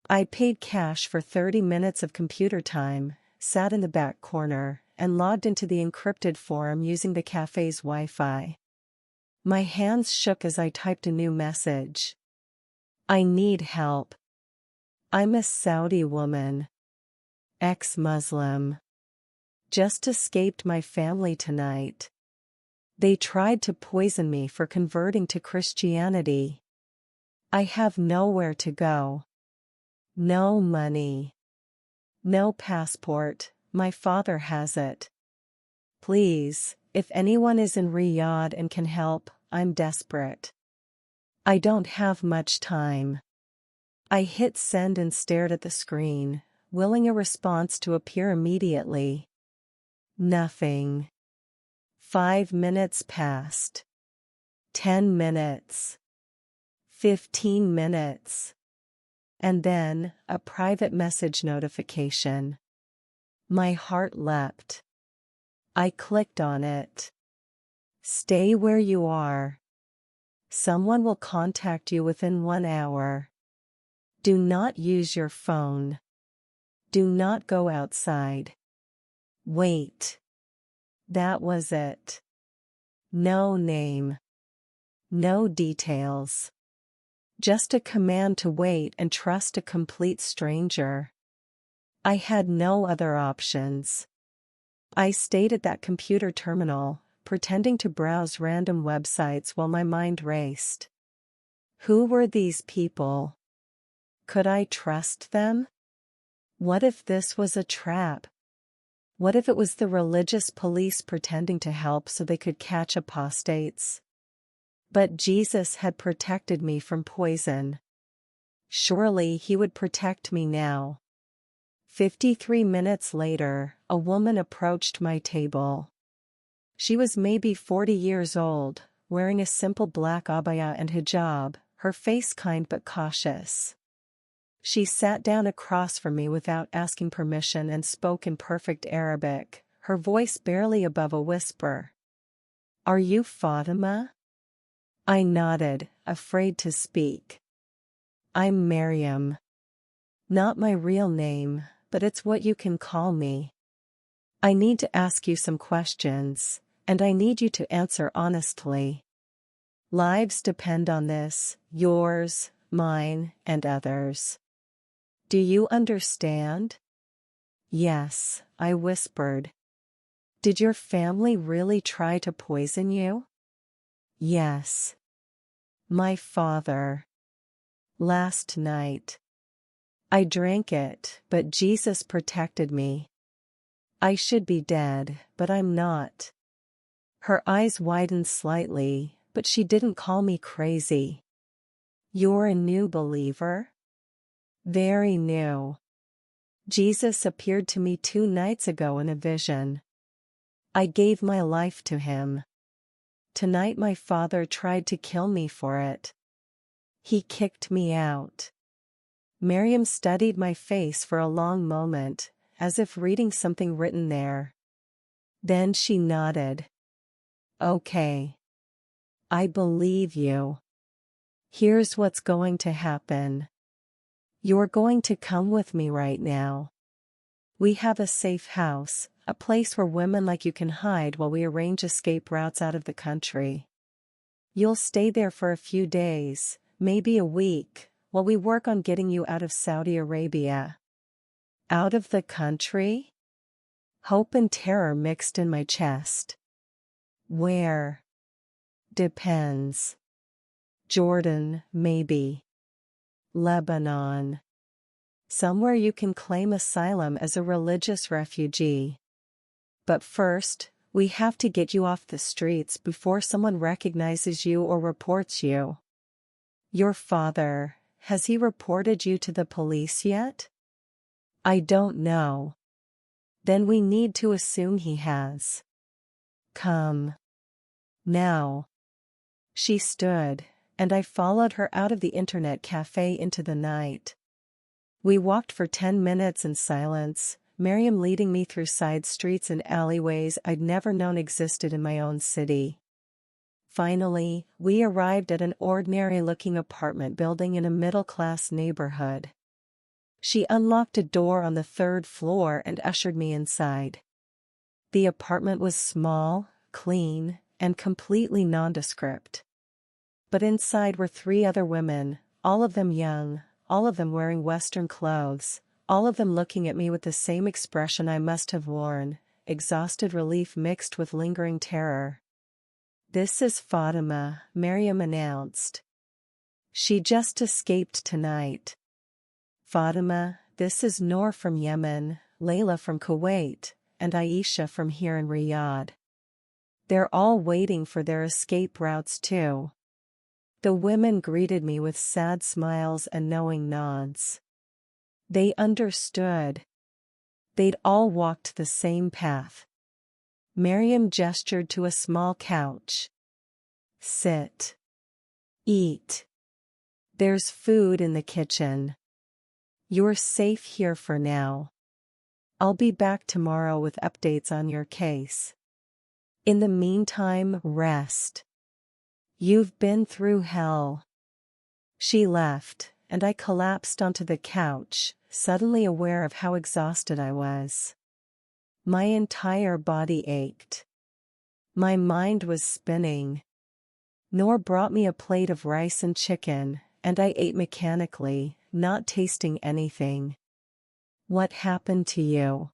I paid cash for 30 minutes of computer time, sat in the back corner, and logged into the encrypted forum using the cafe's Wi-Fi. My hands shook as I typed a new message. I need help. I'm a Saudi woman. Ex-Muslim. Just escaped my family tonight. They tried to poison me for converting to Christianity. I have nowhere to go. No money. No passport, my father has it. Please, if anyone is in Riyadh and can help, I'm desperate. I don't have much time. I hit send and stared at the screen, willing a response to appear immediately. Nothing. 5 minutes passed. 10 minutes. 15 minutes. And then, a private message notification. My heart leapt. I clicked on it. Stay where you are. Someone will contact you within 1 hour. Do not use your phone. Do not go outside. Wait. That was it. No name. No details. Just a command to wait and trust a complete stranger. I had no other options. I stayed at that computer terminal, pretending to browse random websites while my mind raced. Who were these people? Could I trust them? What if this was a trap? What if it was the religious police pretending to help so they could catch apostates? But Jesus had protected me from poison. Surely he would protect me now. 53 minutes later, a woman approached my table. She was maybe 40 years old, wearing a simple black abaya and hijab, her face kind but cautious. She sat down across from me without asking permission and spoke in perfect Arabic, her voice barely above a whisper. "Are you Fatima?" I nodded, afraid to speak. "I'm Maryam. Not my real name, but it's what you can call me. I need to ask you some questions, and I need you to answer honestly. Lives depend on this, yours, mine, and others. Do you understand?" "Yes," I whispered. "Did your family really try to poison you?" "Yes. My father. Last night. I drank it, but Jesus protected me. I should be dead, but I'm not." Her eyes widened slightly, but she didn't call me crazy. "You're a new believer?" "Very new. Jesus appeared to me 2 nights ago in a vision. I gave my life to him. Tonight my father tried to kill me for it. He kicked me out." Miriam studied my face for a long moment, as if reading something written there. Then she nodded. "Okay. I believe you. Here's what's going to happen. You're going to come with me right now. We have a safe house, a place where women like you can hide while we arrange escape routes out of the country. You'll stay there for a few days, maybe a week, while we work on getting you out of Saudi Arabia." "Out of the country?" Hope and terror mixed in my chest. "Where?" "Depends. Jordan, maybe. Lebanon. Somewhere you can claim asylum as a religious refugee. But first, we have to get you off the streets before someone recognizes you or reports you." "Your father, has he reported you to the police yet?" "I don't know." "Then we need to assume he has. Come. Now." She stood, and I followed her out of the internet cafe into the night. We walked for 10 minutes in silence, Miriam leading me through side streets and alleyways I'd never known existed in my own city. Finally, we arrived at an ordinary-looking apartment building in a middle-class neighborhood. She unlocked a door on the 3rd floor and ushered me inside. The apartment was small, clean, and completely nondescript. But inside were 3 other women, all of them young, all of them wearing Western clothes, all of them looking at me with the same expression I must have worn, exhausted relief mixed with lingering terror. "This is Fatima," Miriam announced. "She just escaped tonight. Fatima, this is Noor from Yemen, Layla from Kuwait, and Aisha from here in Riyadh. They're all waiting for their escape routes too." The women greeted me with sad smiles and knowing nods. They understood. They'd all walked the same path. Miriam gestured to a small couch. "Sit. Eat. There's food in the kitchen. You're safe here for now. I'll be back tomorrow with updates on your case. In the meantime, rest. You've been through hell." She left, and I collapsed onto the couch, suddenly aware of how exhausted I was. My entire body ached. My mind was spinning. Noor brought me a plate of rice and chicken, and I ate mechanically, not tasting anything. "What happened to you?"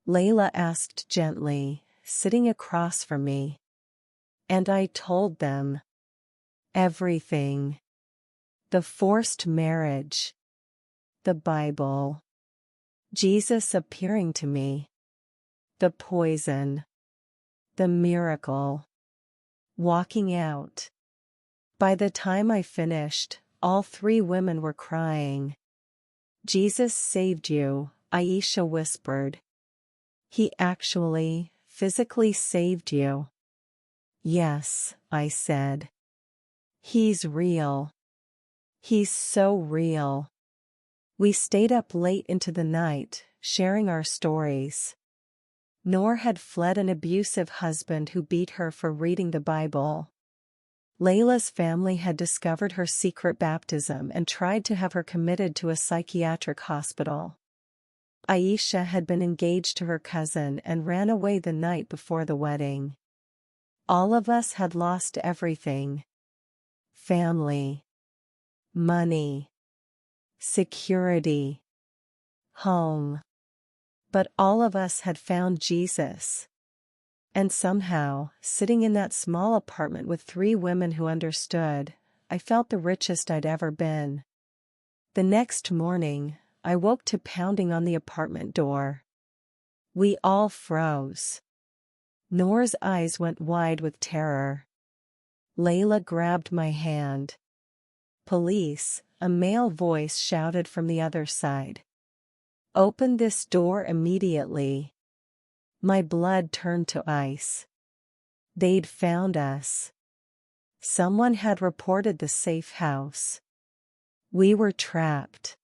Layla asked gently, sitting across from me. And I told them. Everything. The forced marriage. The Bible. Jesus appearing to me. The poison. The miracle. Walking out. By the time I finished, all 3 women were crying. "Jesus saved you," Aisha whispered. "He actually physically saved you. Yes, I said. He's real. He's so real. We stayed up late into the night, sharing our stories. Noor had fled an abusive husband who beat her for reading the Bible. Layla's family had discovered her secret baptism and tried to have her committed to a psychiatric hospital. Aisha had been engaged to her cousin and ran away the night before the wedding. All of us had lost everything. Family, money, security, home. But all of us had found Jesus. And somehow, sitting in that small apartment with 3 women who understood, I felt the richest I'd ever been. The next morning, I woke to pounding on the apartment door. We all froze. Noor's eyes went wide with terror. Layla grabbed my hand. Police, a male voice shouted from the other side. Open this door immediately. My blood turned to ice. They'd found us. Someone had reported the safe house. We were trapped.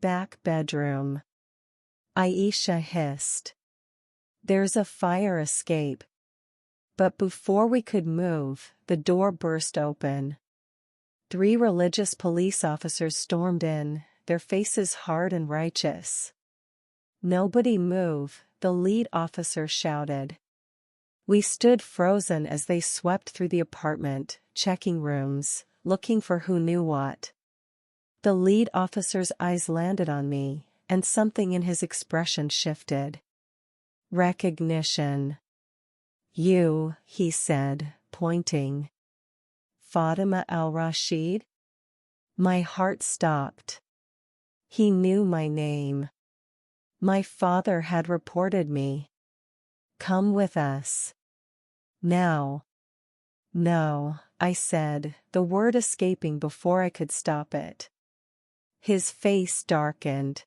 Back bedroom. Aisha hissed. There's a fire escape. But before we could move, the door burst open. 3 religious police officers stormed in, their faces hard and righteous. Nobody move, the lead officer shouted. We stood frozen as they swept through the apartment, checking rooms, looking for who knew what. The lead officer's eyes landed on me, and something in his expression shifted. Recognition. You, he said, pointing. Fatima al-Rashid? My heart stopped. He knew my name. My father had reported me. Come with us. Now. No, I said, the word escaping before I could stop it. His face darkened.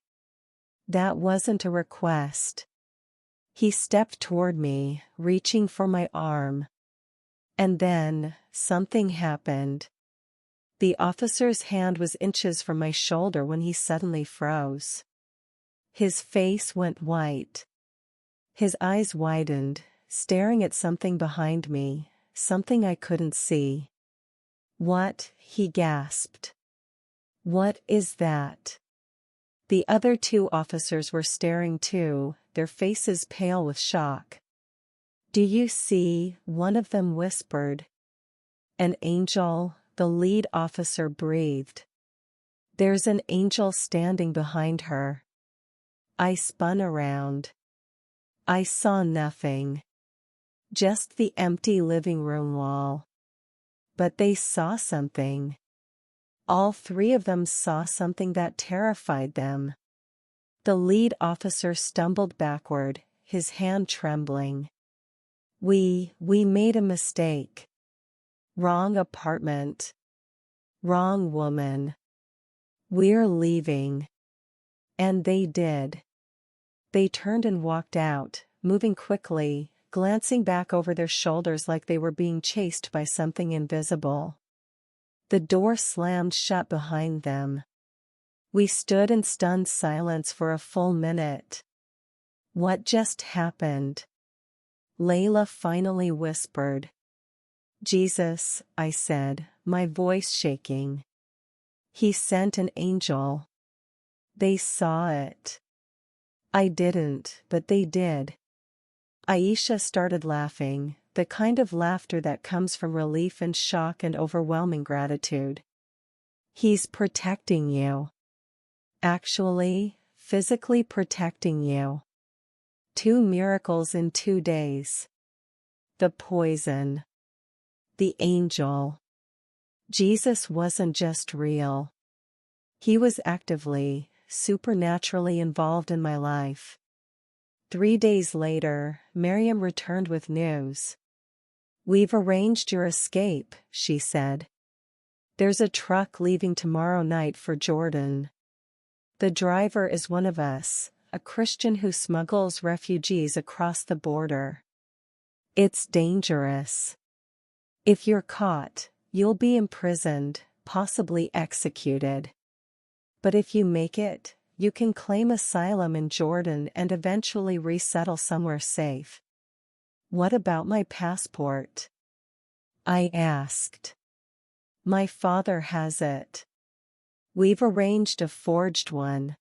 That wasn't a request. He stepped toward me, reaching for my arm. And then, something happened. The officer's hand was inches from my shoulder when he suddenly froze. His face went white. His eyes widened, staring at something behind me, something I couldn't see. What? He gasped. What is that? The other 2 officers were staring too, their faces pale with shock. Do you see? One of them whispered. An angel, the lead officer breathed. There's an angel standing behind her. I spun around. I saw nothing. Just the empty living room wall. But they saw something. All 3 of them saw something that terrified them. The lead officer stumbled backward, his hand trembling. We made a mistake. Wrong apartment. Wrong woman. We're leaving. And they did. They turned and walked out, moving quickly, glancing back over their shoulders like they were being chased by something invisible. The door slammed shut behind them. We stood in stunned silence for a full minute. What just happened? Layla finally whispered. Jesus, I said, my voice shaking. He sent an angel. They saw it. I didn't, but they did. Aisha started laughing, the kind of laughter that comes from relief and shock and overwhelming gratitude. He's protecting you. Actually, physically protecting you. 2 miracles in 2 days. The poison. The angel. Jesus wasn't just real. He was actively, supernaturally involved in my life. 3 days later, Miriam returned with news. We've arranged your escape, she said. There's a truck leaving tomorrow night for Jordan. The driver is one of us, a Christian who smuggles refugees across the border. It's dangerous. If you're caught, you'll be imprisoned, possibly executed. But if you make it, you can claim asylum in Jordan and eventually resettle somewhere safe. What about my passport? I asked. My father has it. We've arranged a forged one.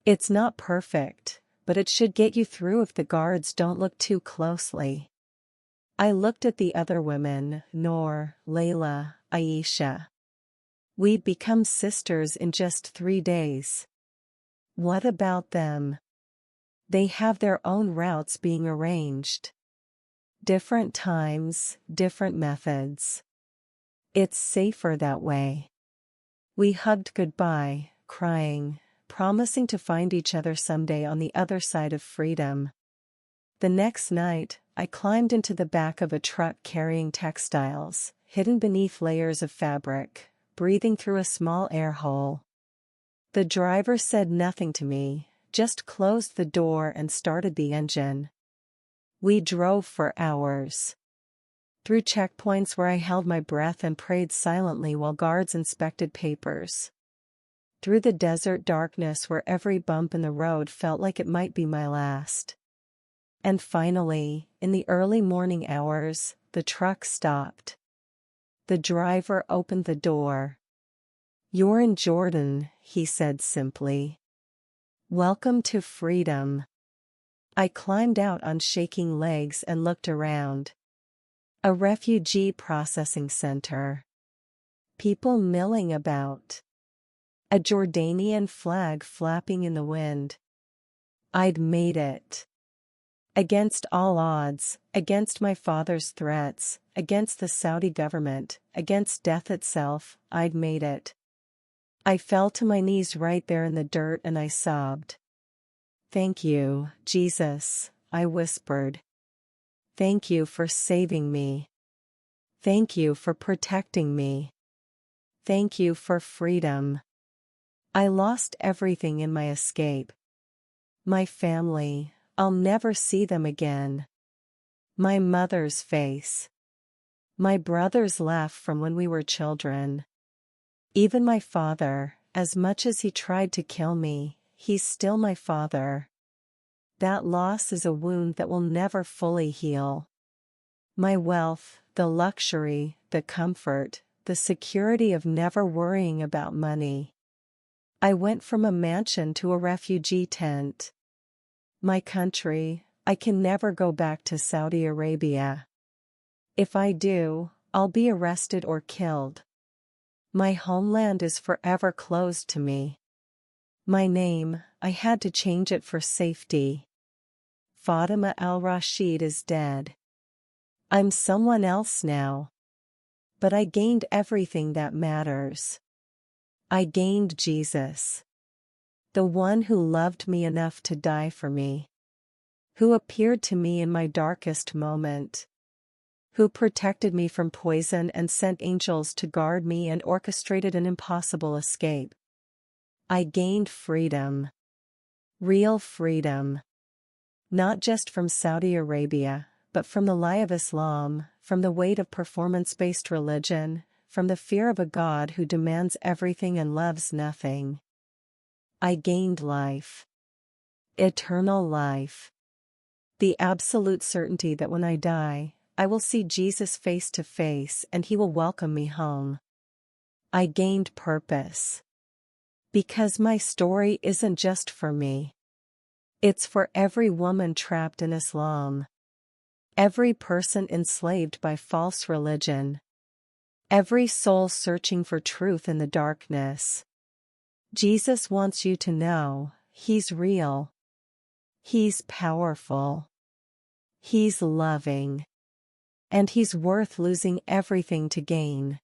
It's not perfect, but it should get you through if the guards don't look too closely. I looked at the other women, Noor, Layla, Aisha. We'd become sisters in just 3 days. What about them? They have their own routes being arranged. Different times, different methods. It's safer that way. We hugged goodbye, crying, promising to find each other someday on the other side of freedom. The next night, I climbed into the back of a truck carrying textiles, hidden beneath layers of fabric, breathing through a small air hole. The driver said nothing to me, just closed the door and started the engine. We drove for hours. Through checkpoints where I held my breath and prayed silently while guards inspected papers. Through the desert darkness where every bump in the road felt like it might be my last. And finally, in the early morning hours, the truck stopped. The driver opened the door. "You're in Jordan," he said simply. "Welcome to freedom." I climbed out on shaking legs and looked around. A refugee processing center. People milling about. A Jordanian flag flapping in the wind. I'd made it. Against all odds, against my father's threats, against the Saudi government, against death itself, I'd made it. I fell to my knees right there in the dirt and I sobbed. "Thank you, Jesus," I whispered. "Thank you for saving me. Thank you for protecting me. Thank you for freedom." I lost everything in my escape. My family, I'll never see them again. My mother's face. My brother's laugh from when we were children. Even my father, as much as he tried to kill me, he's still my father. That loss is a wound that will never fully heal. My wealth, the luxury, the comfort, the security of never worrying about money. I went from a mansion to a refugee tent. My country, I can never go back to Saudi Arabia. If I do, I'll be arrested or killed. My homeland is forever closed to me. My name, I had to change it for safety. Fatima al-Rashid is dead. I'm someone else now. But I gained everything that matters. I gained Jesus. The one who loved me enough to die for me. Who appeared to me in my darkest moment. Who protected me from poison and sent angels to guard me and orchestrated an impossible escape. I gained freedom. Real freedom. Not just from Saudi Arabia, but from the lie of Islam, from the weight of performance-based religion, from the fear of a God who demands everything and loves nothing. I gained life. Eternal life. The absolute certainty that when I die, I will see Jesus face to face and he will welcome me home. I gained purpose. Because my story isn't just for me. It's for every woman trapped in Islam. Every person enslaved by false religion. Every soul searching for truth in the darkness. Jesus wants you to know, he's real. He's powerful. He's loving. And he's worth losing everything to gain.